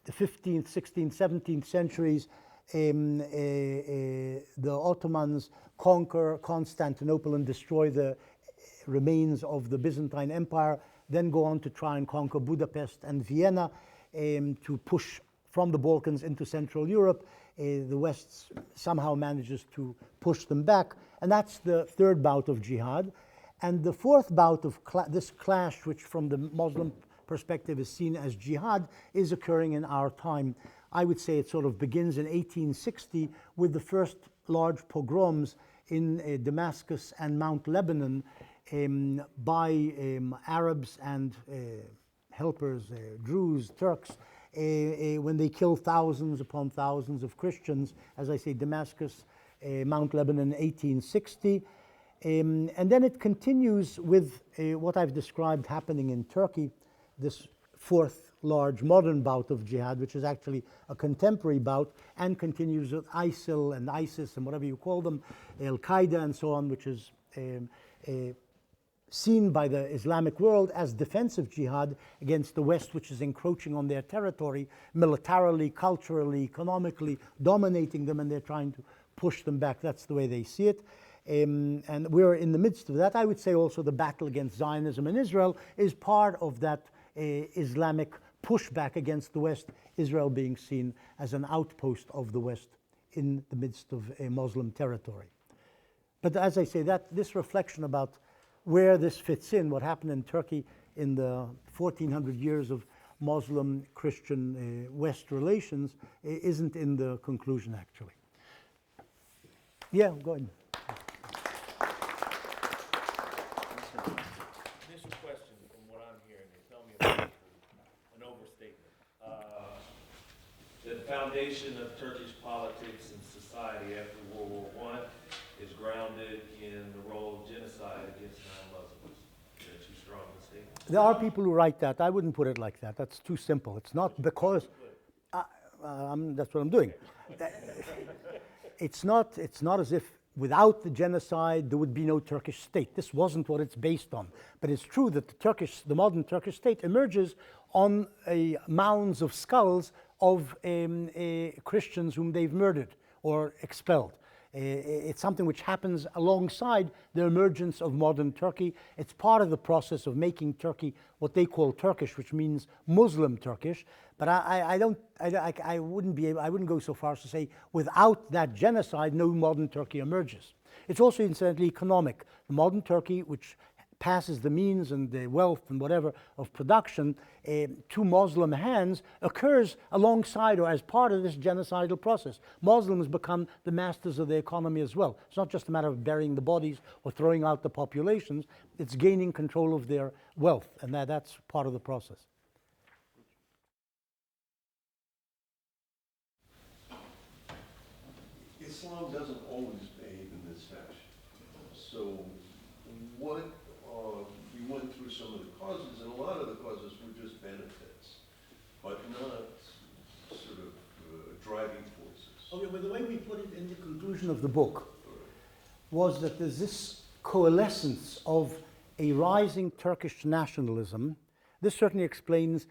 the 15th, 16th, 17th centuries, the Ottomans conquer Constantinople and destroy the remains of the Byzantine Empire, then go on to try and conquer Budapest and Vienna, to push from the Balkans into Central Europe. The West somehow manages to push them back, and that's the third bout of jihad. And the fourth bout of this clash, which from the Muslim perspective is seen as jihad, is occurring in our time. I would say it sort of begins in 1860 with the first large pogroms in Damascus and Mount Lebanon by Arabs and helpers, Druze, Turks, when they kill thousands upon thousands of Christians. As I say, Damascus, Mount Lebanon, 1860. And then it continues with what I've described happening in Turkey, this fourth large modern bout of jihad, which is actually a contemporary bout, and continues with ISIL and ISIS and whatever you call them, Al-Qaeda and so on, which is seen by the Islamic world as defensive jihad against the West, which is encroaching on their territory, militarily, culturally, economically, dominating them, and they're trying to push them back. That's the way they see it. And we're in the midst of that. I would say also the battle against Zionism in Israel is part of that Islamic pushback against the West, Israel being seen as an outpost of the West in the midst of a Muslim territory. But as I say, that this reflection about where this fits in, what happened in Turkey in the 1400 years of Muslim-Christian West relations, isn't in the conclusion, actually. Yeah, go ahead. Initial question from what I'm hearing, and tell me if it's an overstatement. The foundation of Turkish politics and society after World War I is grounded in the role of genocide against non-Muslims. Is that too strong a statement? There are people who write that. I wouldn't put it like that. That's too simple. It's not because that's what I'm doing. It's not as if without the genocide there would be no Turkish state. This wasn't what it's based on. But it's true that the modern Turkish state emerges on mounds of skulls of Christians whom they've murdered or expelled. It's something which happens alongside the emergence of modern Turkey. It's part of the process of making Turkey what they call Turkish, which means Muslim Turkish. But I wouldn't go so far as to say without that genocide, no modern Turkey emerges. It's also incidentally economic. The modern Turkey, which passes the means and the wealth and whatever of production to Muslim hands occurs alongside or as part of this genocidal process. Muslims become the masters of the economy as well. It's not just a matter of burying the bodies or throwing out the populations, it's gaining control of their wealth, and that's part of the process. Islam doesn't always behave in this fashion. So what, we went through some of the causes, and a lot of the causes were just benefits, but not sort of driving forces. Okay, but the way we put it in the conclusion of the book was that there's this coalescence of a rising Turkish nationalism. This certainly explains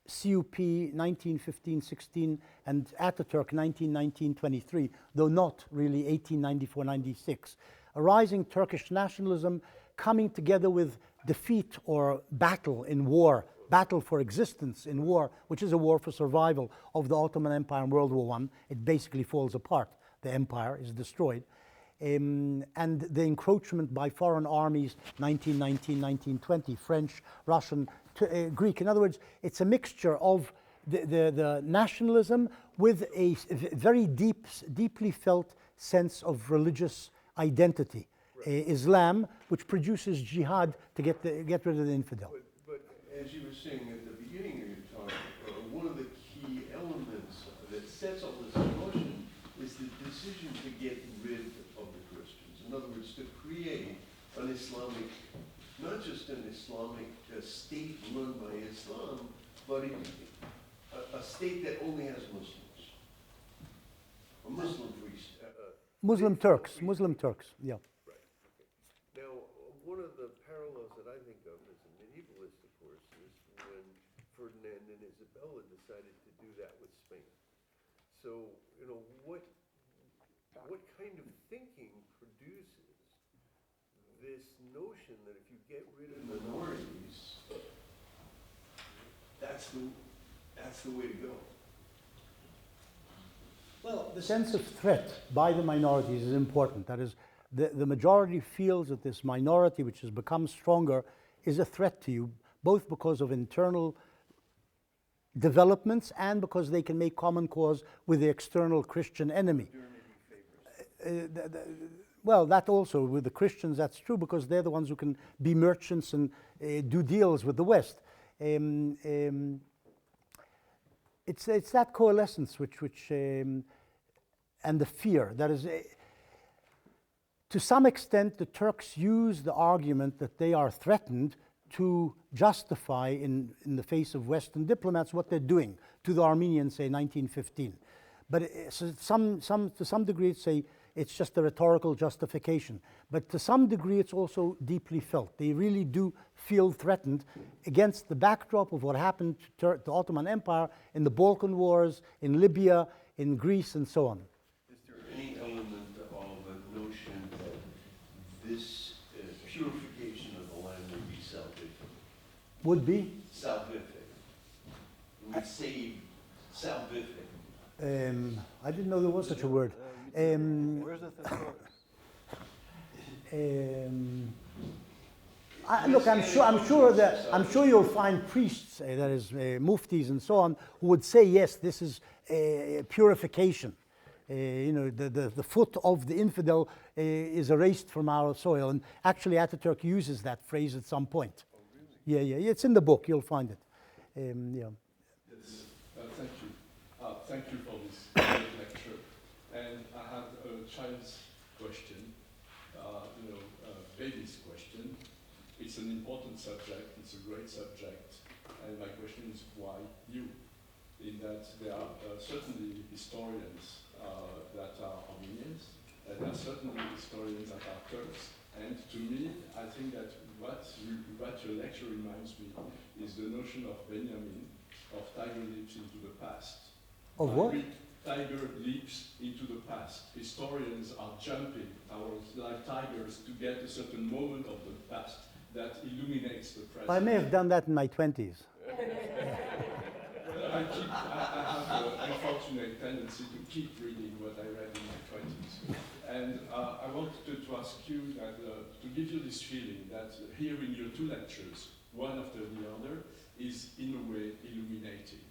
CUP 1915-16 and Ataturk 1919-23, though not really 1894-96. A rising Turkish nationalism coming together with defeat or battle in war, battle for existence in war, which is a war for survival of the Ottoman Empire in World War I. It basically falls apart. The empire is destroyed. And the encroachment by foreign armies, 1919-1920, French, Russian, Greek. In other words, it's a mixture of the nationalism with a very deeply felt sense of religious identity. Islam, which produces jihad to get rid of the infidel. But as you were saying at the beginning of your talk, one of the key elements that sets all this in motion is the decision to get rid of the Christians. In other words, to create an Islamic, not just an Islamic state run by Islam, but a state that only has Muslims. A Muslim free state. Muslim Turks, yeah. Now, one of the parallels that I think of as a medievalist, of course, is when Ferdinand and Isabella decided to do that with Spain. So, you know, what kind of thinking produces this notion that if you get rid of minorities, that's the way to go? Well, the sense of threat by the minorities is important. That is, the majority feels that this minority, which has become stronger, is a threat to you, both because of internal developments and because they can make common cause with the external Christian enemy. Well, that also, with the Christians, that's true, because they're the ones who can be merchants and do deals with the West. It's that coalescence and the fear. That is, to some extent, the Turks use the argument that they are threatened to justify, in the face of Western diplomats, what they're doing to the Armenians, say, 1915. But to some degree, it's just a rhetorical justification. But to some degree, it's also deeply felt. They really do feel threatened against the backdrop of what happened to the Ottoman Empire in the Balkan Wars, in Libya, in Greece, and so on. Is there any element of a notion that this purification of the land would be salvific? Would be? Salvific. We save salvific. I didn't know there was such a word. Where's the thesaurus? Look, I'm sure you'll find priests, that is, muftis and so on, who would say, yes, this is purification. You know, the foot of the infidel is erased from our soil. And actually, Ataturk uses that phrase at some point. Oh, really? Yeah, it's in the book. You'll find it. Yeah. Yes, thank you. Thank you for this great lecture. And I have a child's question, baby's question. It's an important subject, it's a great subject, and my question is why you? In that there are certainly historians that are Armenians, and there are certainly historians that are Turks, and to me, I think that what your lecture reminds me is the notion of Benjamin, of tiger leaps into the past. Of what? Tiger leaps into the past. Historians are jumping towards, like tigers, to get a certain moment of the past that illuminates the present. I may have done that in my 20s. I have an unfortunate tendency to keep reading what I read in my 20s. And I wanted to ask you that, to give you this feeling that hearing your two lectures, one after the other, is in a way illuminating.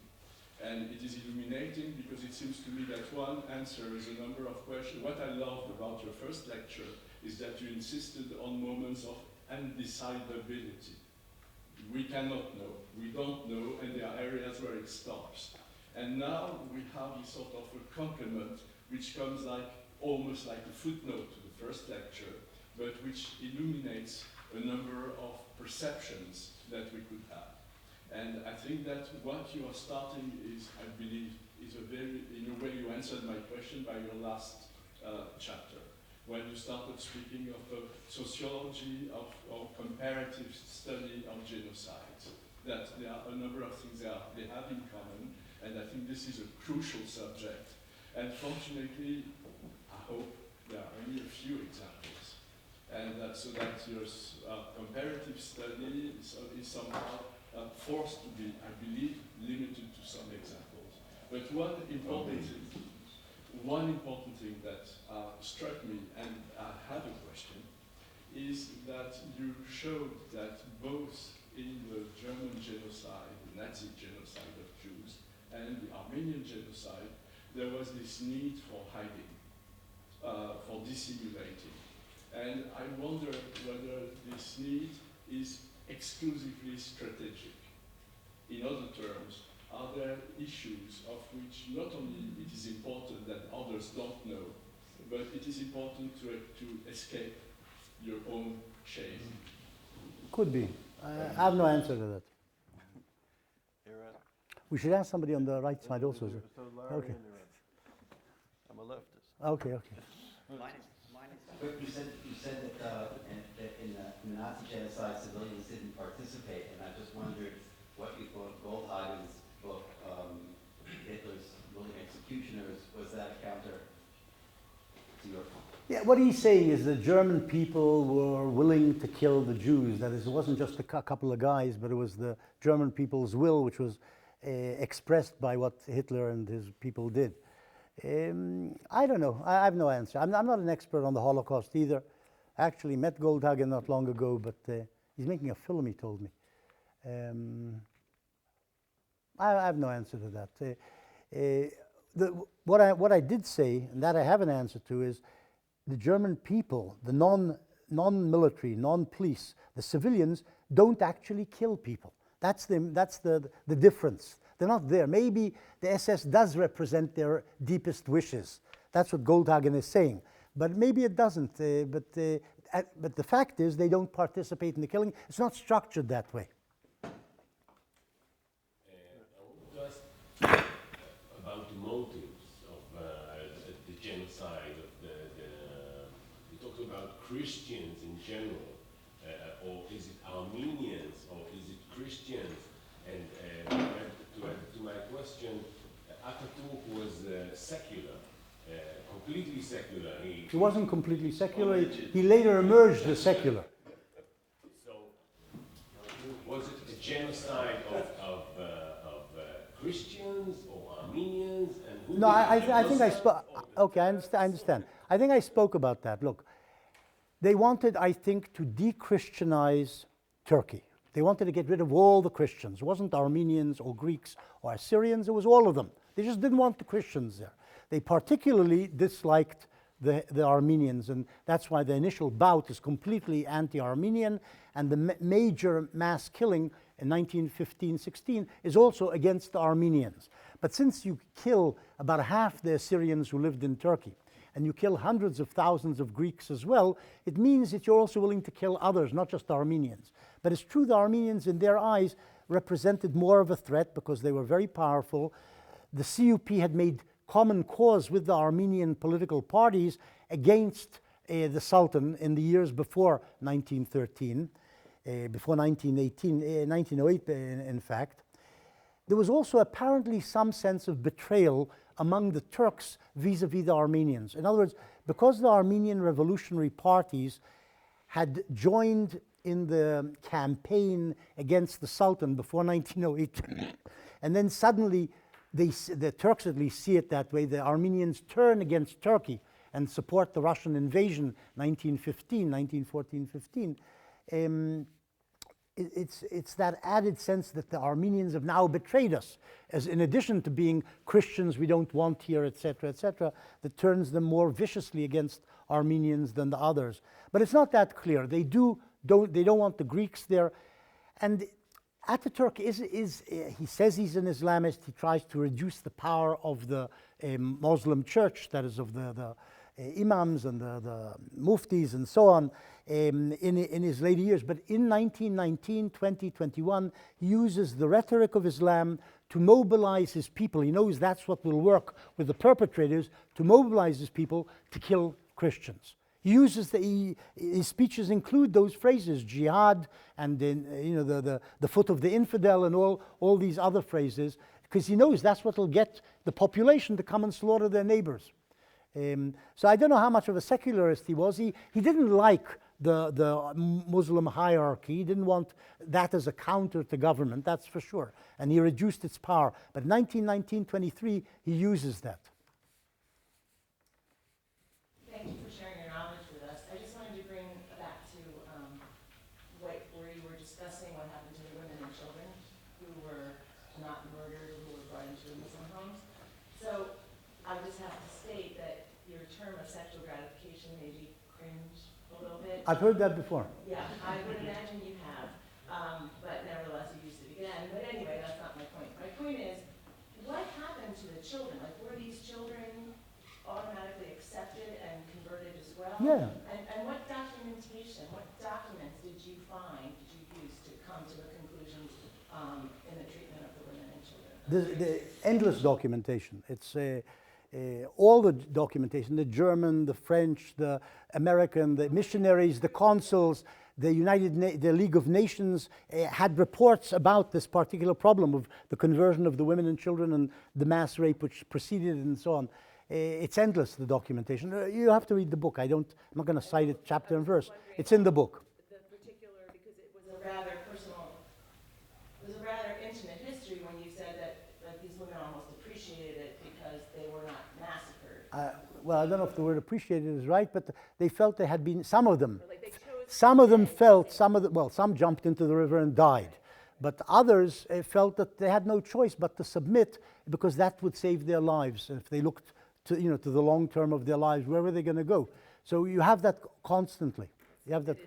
And it is illuminating because it seems to me that one answers a number of questions. What I loved about your first lecture is that you insisted on moments of undecidability. We cannot know, we don't know, and there are areas where it stops. And now we have this sort of a complement which comes like almost like a footnote to the first lecture, but which illuminates a number of perceptions that we could have. And I think that what you are starting is, I believe, is a very, in a way you answered my question by your last chapter, when you started speaking of sociology of comparative study of genocide, that there are a number of things they have in common, and I think this is a crucial subject. And fortunately, I hope there are only a few examples, and so that your comparative study is somehow forced to be, I believe, limited to some examples. But one important thing that struck me, and I have a question, is that you showed that both in the German genocide, the Nazi genocide of Jews, and the Armenian genocide, there was this need for hiding, for dissimulating. And I wonder whether this need is exclusively strategic. In other terms, are there issues of which not only it is important that others don't know, but it is important to escape your own shame? Could be. I have no answer to that. We should ask somebody on the right side also. So Larry Okay. and I'm a leftist. Okay, okay. But you said that in the Nazi genocide, civilians didn't participate, and I just wondered what you thought of Goldhagen's book, Hitler's Willing Executioners. Was that counter to your point? Yeah, what he's saying is the German people were willing to kill the Jews. That is, it wasn't just a couple of guys, but it was the German people's will, which was expressed by what Hitler and his people did. I don't know. I have no answer. I'm not an expert on the Holocaust either. I actually met Goldhagen not long ago, but he's making a film, he told me. I have no answer to that. What I did say, and that I have an answer to, is the German people, the non-military, non-police, the civilians, don't actually kill people. That's the difference. They're not there. Maybe the SS does represent their deepest wishes. That's what Goldhagen is saying. But maybe it doesn't. But the fact is they don't participate in the killing. It's not structured that way. I want to ask about the motives of the genocide. You talked about Christians in general, or is it Armenians, or is it Christians? And to my question, Ataturk was secular, completely secular. He wasn't completely secular. He later emerged as secular. So, was it a genocide of Christians or Armenians? And who No, I did it? think I spoke. Okay, I understand. I think I spoke about that. Look, they wanted, I think, to de-Christianize Turkey. They wanted to get rid of all the Christians. It wasn't Armenians or Greeks or Assyrians, it was all of them. They just didn't want the Christians there. They particularly disliked the Armenians, and that's why the initial bout is completely anti-Armenian, and the major mass killing in 1915-16 is also against the Armenians. But since you kill about half the Assyrians who lived in Turkey, and you kill hundreds of thousands of Greeks as well, it means that you're also willing to kill others, not just the Armenians. But it's true the Armenians, in their eyes, represented more of a threat because they were very powerful. The CUP had made common cause with the Armenian political parties against the Sultan in the years before 1913, before 1908 in fact. There was also apparently some sense of betrayal among the Turks vis-a-vis the Armenians. In other words, because the Armenian revolutionary parties had joined in the campaign against the Sultan before 1908, and then suddenly the Turks at least see it that way, the Armenians turn against Turkey and support the Russian invasion 1914-15. It's that added sense that the Armenians have now betrayed us, as in addition to being Christians we don't want here, etc., that turns them more viciously against Armenians than the others. But it's not that clear. They don't want the Greeks there. And Ataturk he says he's an Islamist. He tries to reduce the power of the Muslim church, that is of the imams and the muftis and so on, in his later years. But in 1919, 2021, he uses the rhetoric of Islam to mobilize his people. He knows that's what will work with the perpetrators, to mobilize his people to kill Christians. He uses his speeches include those phrases, jihad, and then the foot of the infidel, and all these other phrases, because he knows that's what will get the population to come and slaughter their neighbors. So I don't know how much of a secularist he was. He didn't like the Muslim hierarchy. He didn't want that as a counter to government, that's for sure. And he reduced its power. But 1923, he uses that. Thank you for sharing your knowledge with us. I just wanted to bring back to where you were discussing what happened to the women and children who were not murdered, who were brought into the Muslim homes. So I just have to state that your term of sexual gratification made you cringe a little bit. I've heard that before. Yeah, I would imagine you have, but nevertheless you used it again. But anyway, that's not my point. My point is, what happened to the children? Like, were these children automatically accepted and converted as well? Yeah. And what documentation, what documents did you find, did you use to come to the conclusions in the treatment of the women and children? The endless documentation. It's all the documentation, the German, the French, the American, the missionaries, the consuls, the the League of Nations had reports about this particular problem of the conversion of the women and children and the mass rape which preceded it and so on. It's endless, the documentation. You have to read the book. I'm not going to cite it chapter and verse. It's in the book. The particular, because it was a rather personal, it was a rather intimate history when you said that these women almost appreciated it because they were not massacred. Well, I don't know if the word appreciated is right, but they felt they had been, some of them. Like they chose Some of them felt, some jumped into the river and died. But others felt that they had no choice but to submit because that would save their lives. If they looked to the long term of their lives, where were they going to go? So you have that constantly. You have that.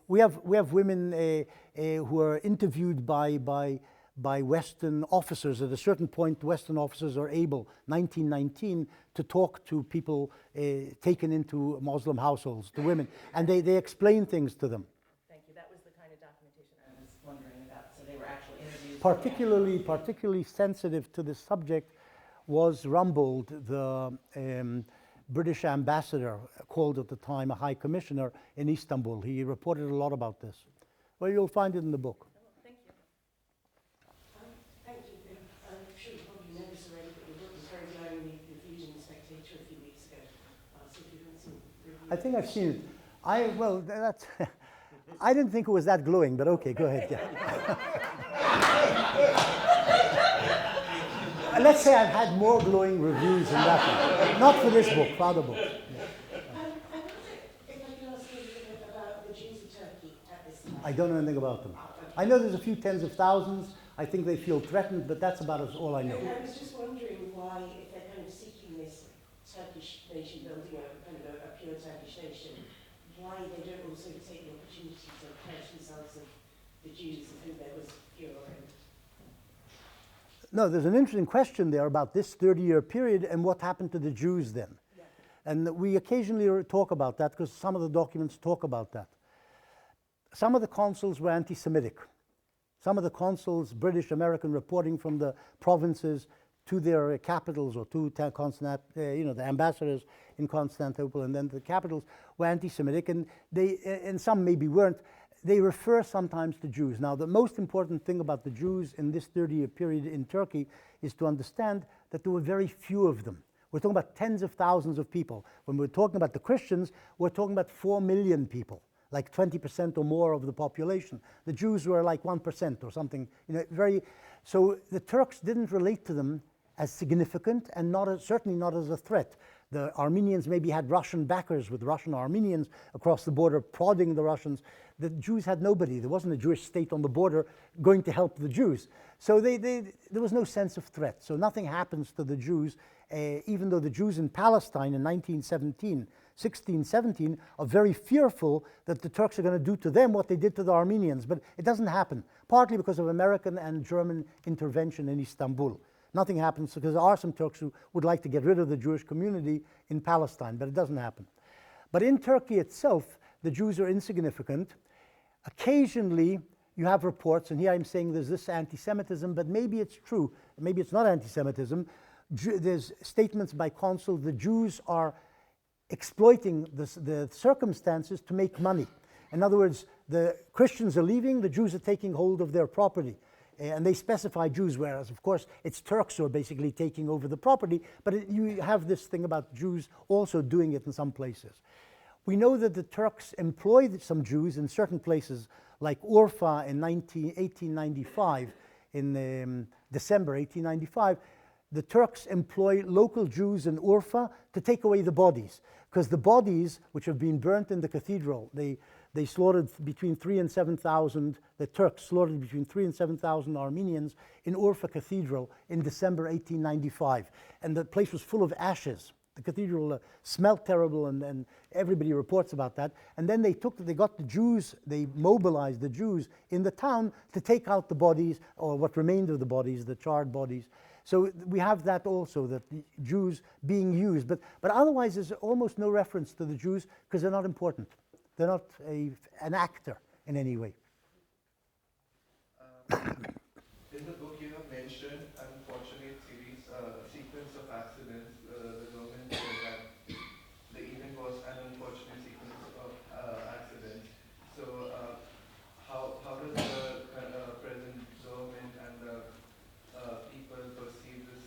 We have women who are interviewed by Western officers. At a certain point, Western officers are able, 1919, to talk to people taken into Muslim households, to women, and they explain things to them. Thank you. That was the kind of documentation I was wondering about. So they were actual interviews. Particularly sensitive to this subject was Rumbold, the British ambassador, called at the time a high commissioner in Istanbul. He reported a lot about this. Well, you'll find it in the book. Thank you. Thank you. I'm sure you probably noticed already, but your book was very glowingly reviewed in The Spectator a few weeks ago. So if you haven't seen the review. I think I've seen it. That's I didn't think it was that glowing, but okay, go ahead. Yeah. Let's say I've had more glowing reviews than that one. Not for this book, for other books. Yeah. I wonder if I could ask you a little bit about the Jews of Turkey at this time. I don't know anything about them. I know there's a few tens of thousands. I think they feel threatened, but that's about all I know. I was just wondering why, if they're kind of seeking this Turkish nation building, kind of a pure Turkish nation, why they don't also take the opportunity to purge themselves of the Jews of whom there was pure. No, there's an interesting question there about this 30-year period and what happened to the Jews then. Yeah. And we occasionally talk about that because some of the documents talk about that. Some of the consuls were anti-Semitic. Some of the consuls, British, American, reporting from the provinces to their capitals or to the ambassadors in Constantinople and then the capitals were anti-Semitic, and some maybe weren't. They refer sometimes to Jews. Now, the most important thing about the Jews in this 30-year period in Turkey is to understand that there were very few of them. We're talking about tens of thousands of people. When we're talking about the Christians, we're talking about 4 million people, like 20% or more of the population. The Jews were like 1% or something. So the Turks didn't relate to them as significant and certainly not as a threat. the Armenians maybe had Russian backers with Russian Armenians across the border prodding the Russians. The Jews had nobody. There wasn't a Jewish state on the border going to help the Jews. So there was no sense of threat. So nothing happens to the Jews, even though the Jews in Palestine in 1917, 16, 17 are very fearful that the Turks are going to do to them what they did to the Armenians. But it doesn't happen, partly because of American and German intervention in Istanbul. Nothing happens because there are some Turks who would like to get rid of the Jewish community in Palestine, but it doesn't happen. But in Turkey itself, the Jews are insignificant. Occasionally, you have reports, and here I'm saying there's this anti-Semitism, but maybe it's true, maybe it's not anti-Semitism. There's statements by consuls, the Jews are exploiting the circumstances to make money. In other words, the Christians are leaving, the Jews are taking hold of their property. And they specify Jews, whereas, of course, it's Turks who are basically taking over the property, but you have this thing about Jews also doing it in some places. We know that the Turks employed some Jews in certain places, like Urfa in 1895, in December 1895. The Turks employ local Jews in Urfa to take away the bodies, because the bodies which have been burnt in the cathedral, they slaughtered between 3,000 and 7,000, the Turks slaughtered between 3,000 and 7,000 Armenians in Urfa Cathedral in December 1895. And the place was full of ashes. The cathedral smelled terrible, and everybody reports about that. And then they got the Jews, they mobilized the Jews in the town to take out the bodies, or what remained of the bodies, the charred bodies. So we have that also, that the Jews being used. But otherwise, there's almost no reference to the Jews because they're not important. They're not an actor in any way. In the book, you have mentioned an unfortunate sequence of accidents. The government said that the event was an unfortunate sequence of accidents. So, how does the present government and the people perceive this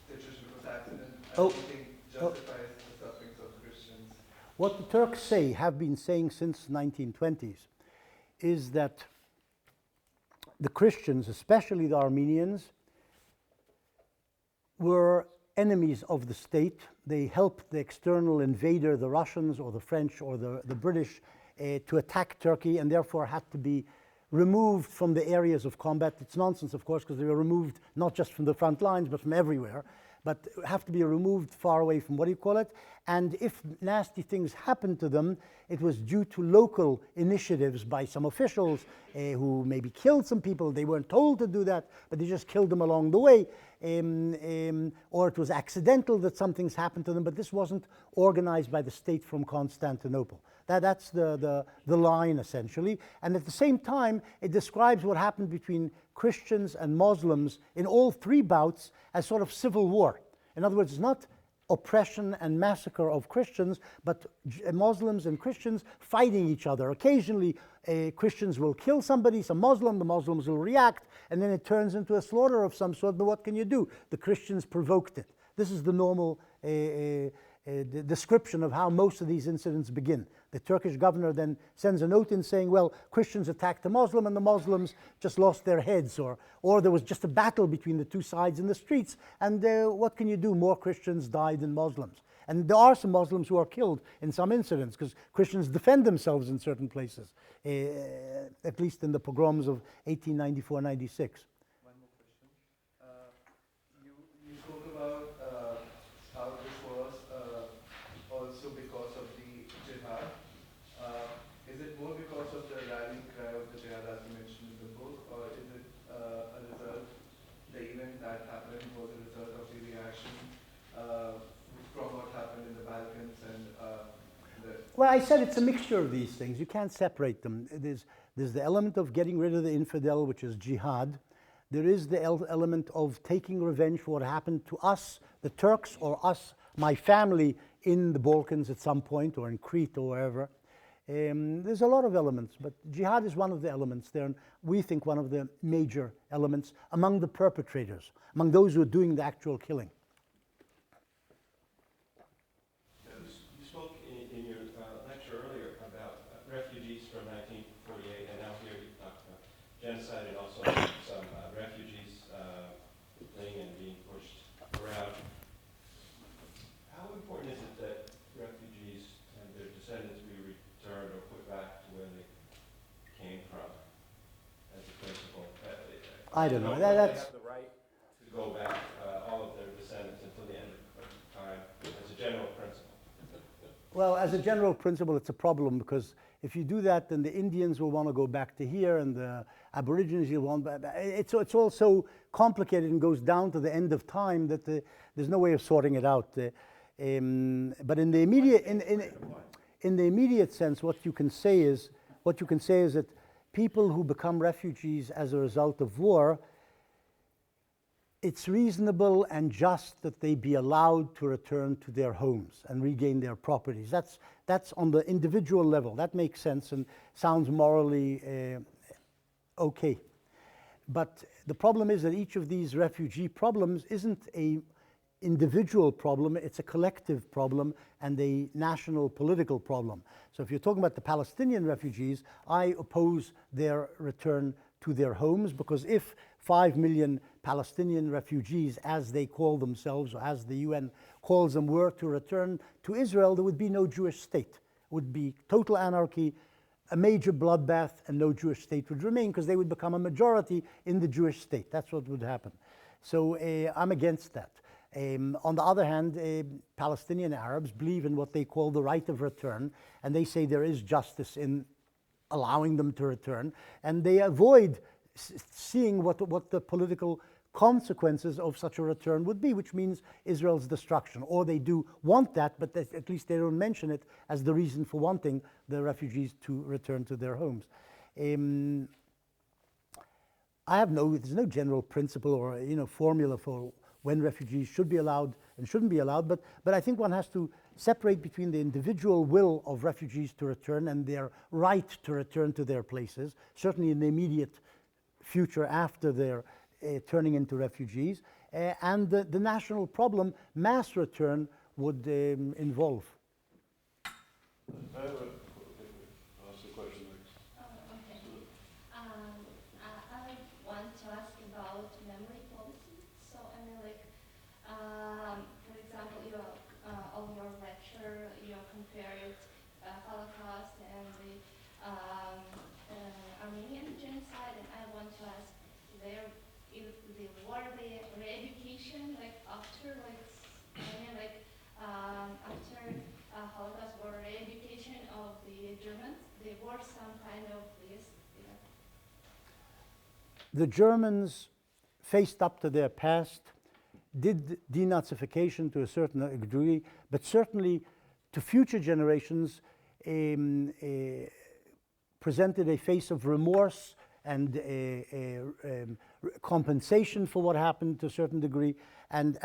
situation? Because accident, I don't think, justifies the sufferings of Christians. What the Turks have been saying since the 1920s, is that the Christians, especially the Armenians, were enemies of the state. They helped the external invader, the Russians or the French or the British, to attack Turkey, and therefore had to be removed from the areas of combat. It's nonsense, of course, because they were removed not just from the front lines, but from everywhere. But have to be removed far away from, what do you call it? And if nasty things happened to them, it was due to local initiatives by some officials who maybe killed some people. They weren't told to do that, but they just killed them along the way. Or it was accidental that something's happened to them, but this wasn't organized by the state from Constantinople. That's the line, essentially. And at the same time, it describes what happened between Christians and Muslims in all three bouts as sort of civil war. In other words, it's not oppression and massacre of Christians, but Muslims and Christians fighting each other. Occasionally, Christians will kill somebody, some Muslim, the Muslims will react, and then it turns into a slaughter of some sort. But what can you do? The Christians provoked it. This is the normal the description of how most of these incidents begin. The Turkish governor then sends a note in saying, well, Christians attacked a Muslim and the Muslims just lost their heads, or there was just a battle between the two sides in the streets, and what can you do? More Christians died than Muslims. And there are some Muslims who are killed in some incidents because Christians defend themselves in certain places, at least in the pogroms of 1894-96. One more question. You spoke about how this was also because of the jihad. Is it more because of the rallying cry of the jihad as you mentioned in the book, or is it a result, the event that happened was a result of the reaction from what happened in the Balkans and Well, I said it's a mixture of these things. You can't separate them. There's the element of getting rid of the infidel, which is jihad. There is the element of taking revenge for what happened to us, the Turks, or us, my family, in the Balkans at some point, or in Crete or wherever. There's a lot of elements, but jihad is one of the elements there, and we think one of the major elements among the perpetrators, among those who are doing the actual killing. You spoke in your lecture earlier about refugees from 1948, and now here you talk about genocide and also some refugees fleeing and being pushed around. How important I don't know. They That's have the right to go back, all of their descendants until the end of time, as a general principle. well, as a general principle, it's a problem because if you do that, then the Indians will want to go back to here, and the Aborigines will want. It's all so complicated and goes down to the end of time that there's no way of sorting it out. But in the immediate in the immediate sense, what you can say is that people who become refugees as a result of war, it's reasonable and just that they be allowed to return to their homes and regain their properties. That's on the individual level. That makes sense and sounds morally okay. But the problem is that each of these refugee problems isn't a individual problem, it's a collective problem and a national political problem. So if you're talking about the Palestinian refugees, I oppose their return to their homes, because if 5 million Palestinian refugees, as they call themselves, or as the UN calls them, were to return to Israel, there would be no Jewish state. It would be total anarchy, a major bloodbath, and no Jewish state would remain, because they would become a majority in the Jewish state. That's what would happen. So I'm against that. On the other hand, Palestinian Arabs believe in what they call the right of return, and they say there is justice in allowing them to return, and they avoid seeing what the political consequences of such a return would be, which means Israel's destruction. Or they do want that, but at least they don't mention it as the reason for wanting the refugees to return to their homes. There's no general principle or formula for when refugees should be allowed and shouldn't be allowed, but I think one has to separate between the individual will of refugees to return and their right to return to their places, certainly in the immediate future after their turning into refugees, and the national problem mass return would involve. Ask the question next. Okay. I want to ask about memory policy. So, I mean, like, for example, on your lecture, you compared Holocaust and the Armenian genocide, and I want to ask, the war, the re-education, like after, after Holocaust war re-education of the Germans, there were some kind of this, The Germans faced up to their past, did denazification to a certain degree, but certainly to future generations presented a face of remorse and compensation for what happened to a certain degree, and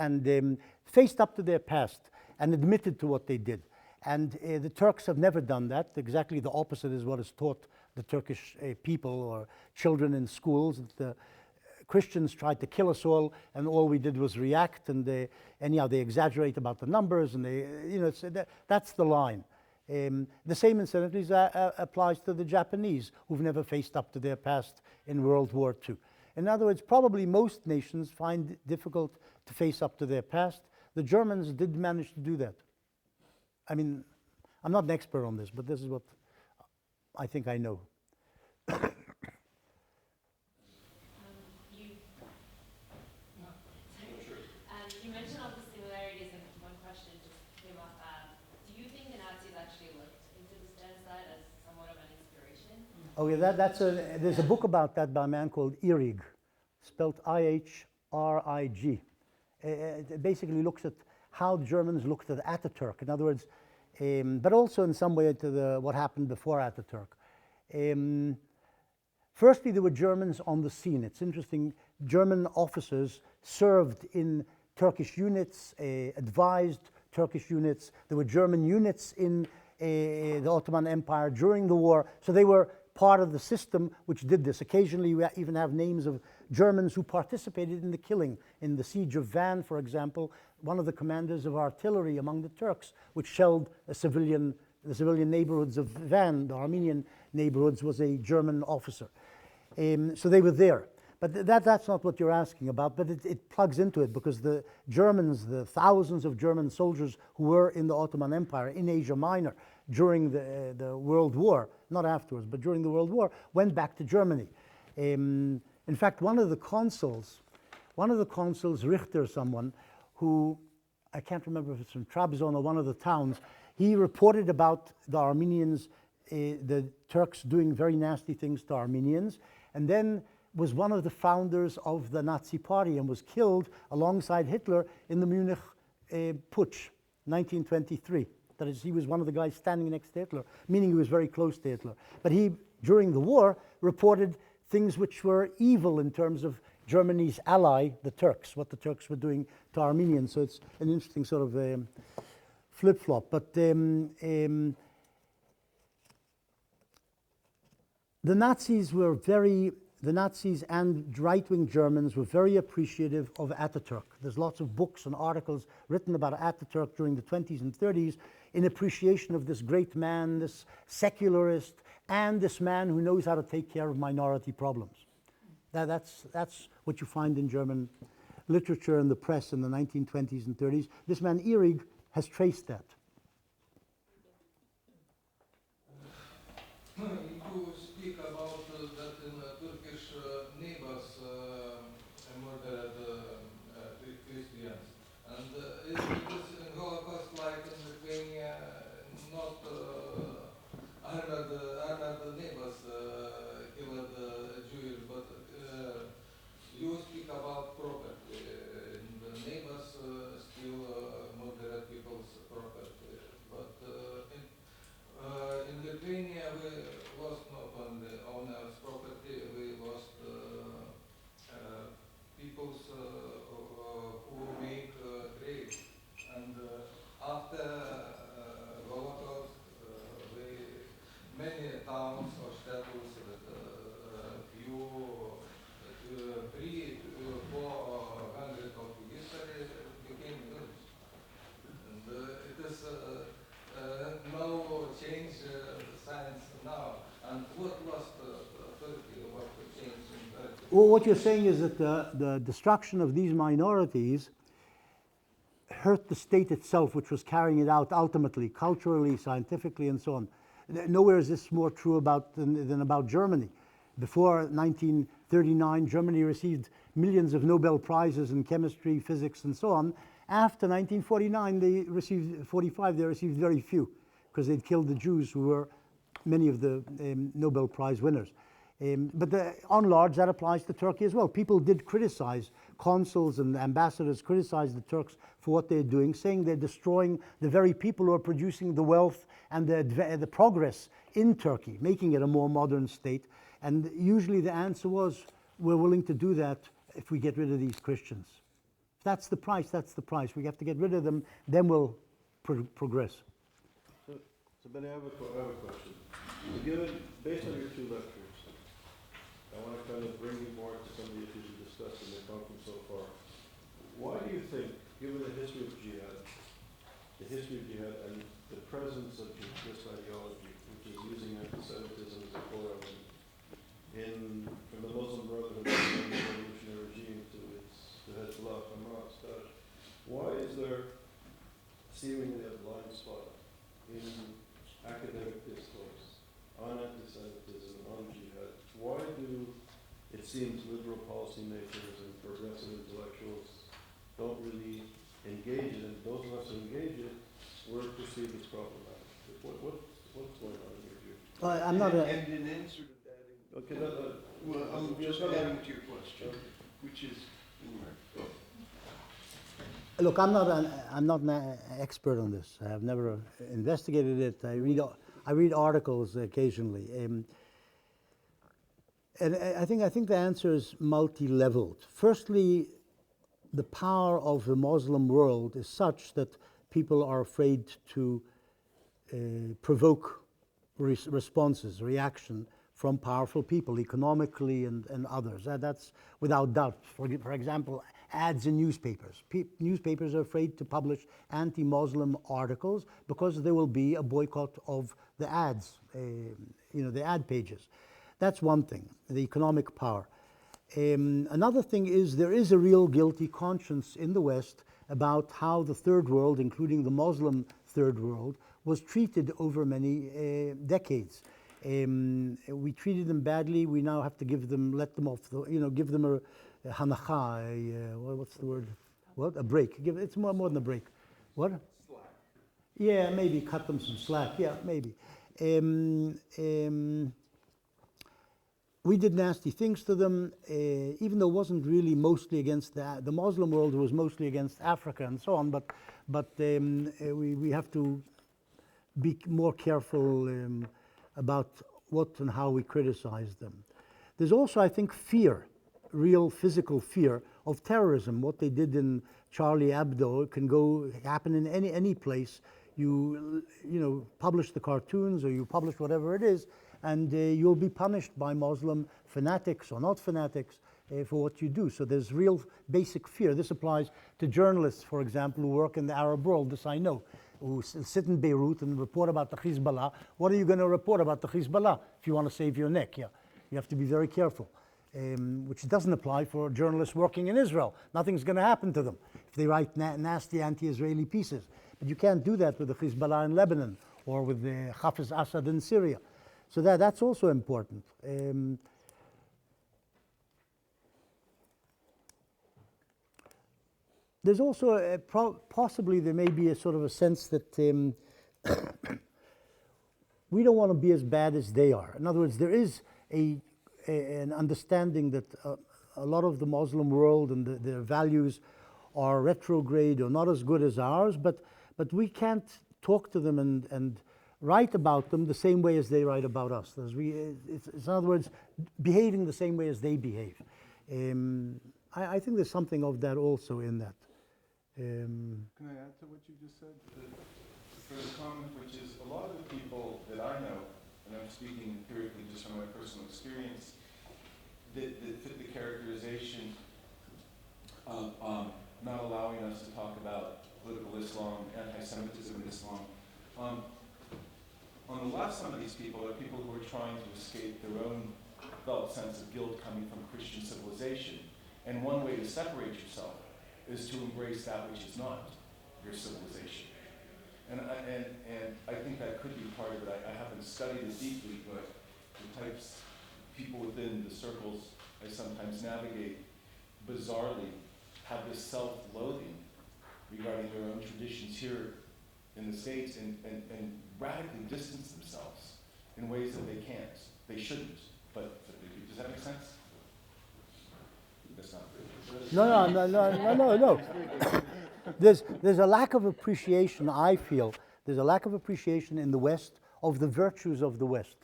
faced up to their past and admitted to what they did. And the Turks have never done that. Exactly the opposite is what is taught the Turkish people or children in schools. The Christians tried to kill us all, and all we did was react. And they exaggerate about the numbers, and that's the line. The same, incidentally, applies to the Japanese, who've never faced up to their past in World War II. In other words, probably most nations find it difficult to face up to their past. The Germans did manage to do that. I mean, I'm not an expert on this, but this is what I think I know. You mentioned all the similarities, and one question just came up. Do you think the Nazis actually looked into this genocide as somewhat of an inspiration? Oh yeah, there's a book about that by a man called Ihrig, spelled I-H-R-I-G. It basically looks at how the Germans looked at Ataturk. In other words, but also in some way to what happened before Ataturk. Firstly, there were Germans on the scene. It's interesting, German officers served in Turkish units, advised Turkish units. There were German units in the Ottoman Empire during the war. So they were part of the system which did this. Occasionally, we even have names of Germans who participated in the killing. In the siege of Van, for example, one of the commanders of artillery among the Turks, which shelled the civilian neighborhoods of Van, the Armenian neighborhoods, was a German officer. So they were there. But that's not what you're asking about, but it plugs into it, because the Germans, the thousands of German soldiers who were in the Ottoman Empire, in Asia Minor, during the World War, not afterwards, but during the World War, went back to Germany. In fact, one of the consuls, Richter, someone who, I can't remember if it's from Trabzon or one of the towns, he reported about the Armenians, the Turks doing very nasty things to Armenians, and then was one of the founders of the Nazi Party and was killed alongside Hitler in the Munich Putsch, 1923. That is, he was one of the guys standing next to Hitler, meaning he was very close to Hitler. But he, during the war, reported things which were evil in terms of Germany's ally, the Turks, what the Turks were doing to Armenians. So it's an interesting sort of flip-flop. But the Nazis and right-wing Germans were very appreciative of Ataturk. There's lots of books and articles written about Ataturk during the 20s and 30s in appreciation of this great man, this secularist, and this man who knows how to take care of minority problems. That's what you find in German literature and the press in the 1920s and 30s. This man, Ihrig, has traced that. You speak about that in Turkish neighbors murdered Christians. And is this in Holocaust like in Lithuania, not armed neighbors killed Jews, but you speak about property. And the neighbors still murdered people's property. But in Lithuania, we lost not only owners' property, we lost people's who make trade. And after Holocaust, many towns or status with few 300 to 400 of history became village. And it is no change science now. And what lost Turkey? What changed in Turkey? Well, what you're saying is that the destruction of these minorities hurt the state itself, which was carrying it out ultimately, culturally, scientifically, and so on. Nowhere is this more true than about Germany. Before 1939, Germany received millions of Nobel Prizes in chemistry, physics, and so on. After 1945, they received very few, because they'd killed the Jews, who were many of the Nobel Prize winners. But on large, that applies to Turkey as well. People did criticize, consuls and ambassadors criticized the Turks for what they're doing, saying they're destroying the very people who are producing the wealth and the progress in Turkey, making it a more modern state. And usually the answer was, we're willing to do that if we get rid of these Christians. If that's the price, that's the price. We have to get rid of them, then we'll progress. So Ben, I have a question. So given, based on your two lectures, I want to kind of bring you more to some of the issues you discussed in the conference so far. Why do you think, given the history of jihad and the presence of this ideology, which is using anti-Semitism as a foil from the Muslim Brotherhood to the revolutionary regime to the Hezbollah, Hamas, Daesh, why is there seemingly a blind spot in academic discourse on anti-Semitism, on jihad? Why do it seems liberal policymakers and progressive intellectuals don't really engage it, and those of us who engage it were perceived as problematic? What's going on in your view? I'm not And in answer to that, Okay, well, I'm just adding to your question, which is, Look, I'm not an expert on this. I have never investigated it. I read articles occasionally, and I think the answer is multi-leveled. Firstly, the power of the Muslim world is such that people are afraid to provoke responses, reaction from powerful people, economically and others. That's without doubt. For example, ads in newspapers. Newspapers are afraid to publish anti-Muslim articles because there will be a boycott of the ads, the ad pages. That's one thing, the economic power. Another thing is there is a real guilty conscience in the West about how the third world, including the Muslim third world, was treated over many decades. We treated them badly. We now have to give them, let them off, give them a hanacha, what's the word? What? A break. It's more than a break. What? Slack. Yeah, maybe cut them some slack. Yeah, maybe. We did nasty things to them, even though it wasn't really mostly against the Muslim world. It was mostly against Africa and so on. But we have to be more careful about what and how we criticize them. There's also, I think, fear, real physical fear of terrorism. What they did in Charlie Hebdo can happen in any place. You publish the cartoons or you publish whatever it is, and you'll be punished by Muslim fanatics or not fanatics for what you do. So there's real basic fear. This applies to journalists, for example, who work in the Arab world. This I know, who sit in Beirut and report about the Hezbollah. What are you going to report about the Hezbollah if you want to save your neck? Yeah, you have to be very careful. Which doesn't apply for journalists working in Israel. Nothing's going to happen to them if they write nasty anti-Israeli pieces. But you can't do that with the Hezbollah in Lebanon or with the Hafiz Assad in Syria. So that's also important. There's also possibly there may be a sort of a sense that we don't want to be as bad as they are. In other words, there is an understanding that a lot of the Muslim world and their values are retrograde or not as good as ours, but we can't talk to them and write about them the same way as they write about us. It's in other words, behaving the same way as they behave. I think there's something of that also in that. Can I add to what you just said? For the comment, which is a lot of the people that I know, and I'm speaking empirically just from my personal experience, that fit the characterization of not allowing us to talk about political Islam, anti-Semitism in Islam. On the left, some of these people are people who are trying to escape their own felt sense of guilt coming from Christian civilization. And one way to separate yourself is to embrace that which is not your civilization. And I think that could be part of it. I haven't studied it deeply, but the types of people within the circles I sometimes navigate bizarrely have this self-loathing regarding their own traditions here in the States and radically distance themselves in ways that they can't. They shouldn't, but does that make sense? That's not good. No. There's a lack of appreciation, I feel. There's a lack of appreciation in the West of the virtues of the West.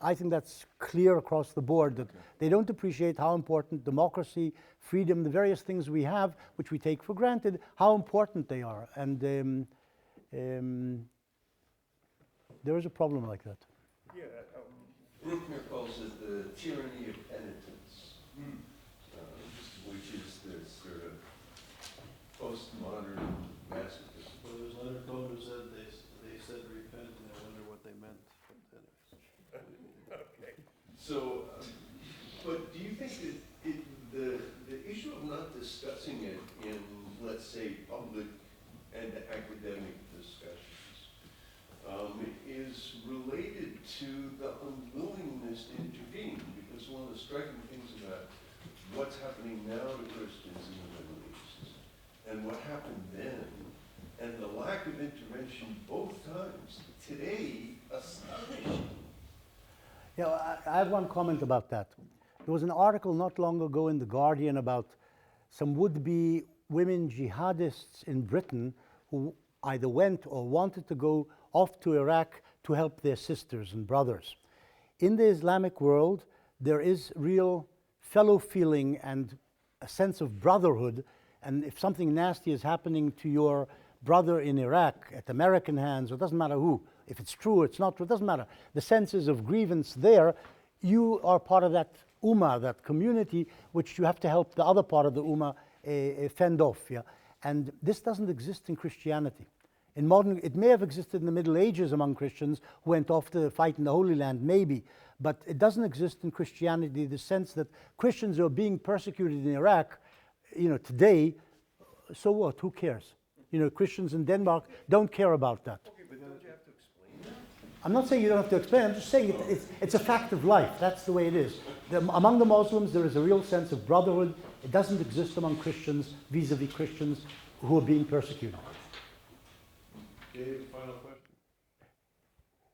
I think that's clear across the board, that they don't appreciate how important democracy, freedom, the various things we have, which we take for granted, how important they are. And there is a problem like that. Yeah, Bruckner calls it the tyranny of penitence, which is this sort of postmodern masochism. Well, there's Leonard Cohen who said they said repent, and I wonder what they meant. Okay. So, but do you think that the issue of not discussing it in, let's say, public and academic discussions is related to the unwillingness to intervene? Because one of the striking things about what's happening now to Christians in the Middle East and what happened then, and the lack of intervention both times, today, astonishing. Yeah, I have one comment about that. There was an article not long ago in The Guardian about some would-be women jihadists in Britain who either went or wanted to go off to Iraq to help their sisters and brothers. In the Islamic world, there is real fellow feeling and a sense of brotherhood, and if something nasty is happening to your brother in Iraq at American hands, or it doesn't matter who, if it's true or it's not true, it doesn't matter. The senses of grievance there, you are part of that ummah, that community, which you have to help the other part of the ummah fend off. Yeah? And this doesn't exist in Christianity. In modern, it may have existed in the Middle Ages among Christians who went off to fight in the Holy Land, maybe, but it doesn't exist in Christianity, the sense that Christians are being persecuted in Iraq, today, so what, who cares? Christians in Denmark don't care about that. Okay, but don't you have to explain that? I'm not saying you don't have to explain, I'm just saying it's a fact of life. That's the way it is. Among the Muslims, there is a real sense of brotherhood. It doesn't exist among Christians, vis-a-vis Christians who are being persecuted. Dave, final question?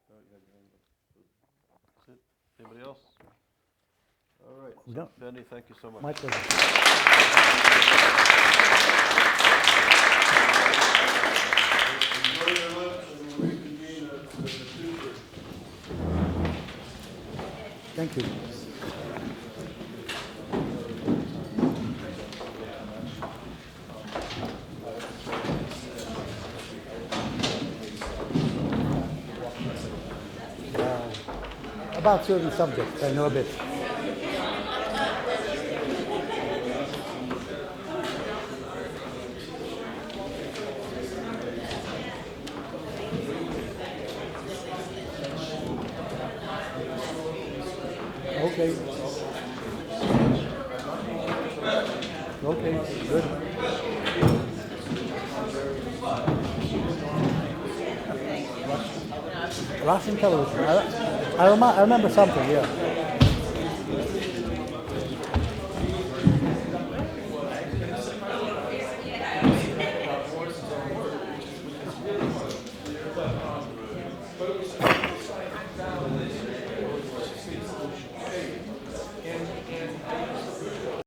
No, you had your hand up. That's it. Anybody else? All right. No. Benny, thank you so much. My pleasure. Enjoy your lunch and we'll reconvene at 2:30. Thank you. About certain subjects, I know a bit. Okay. Okay, good. Russian television. I remember something, yeah.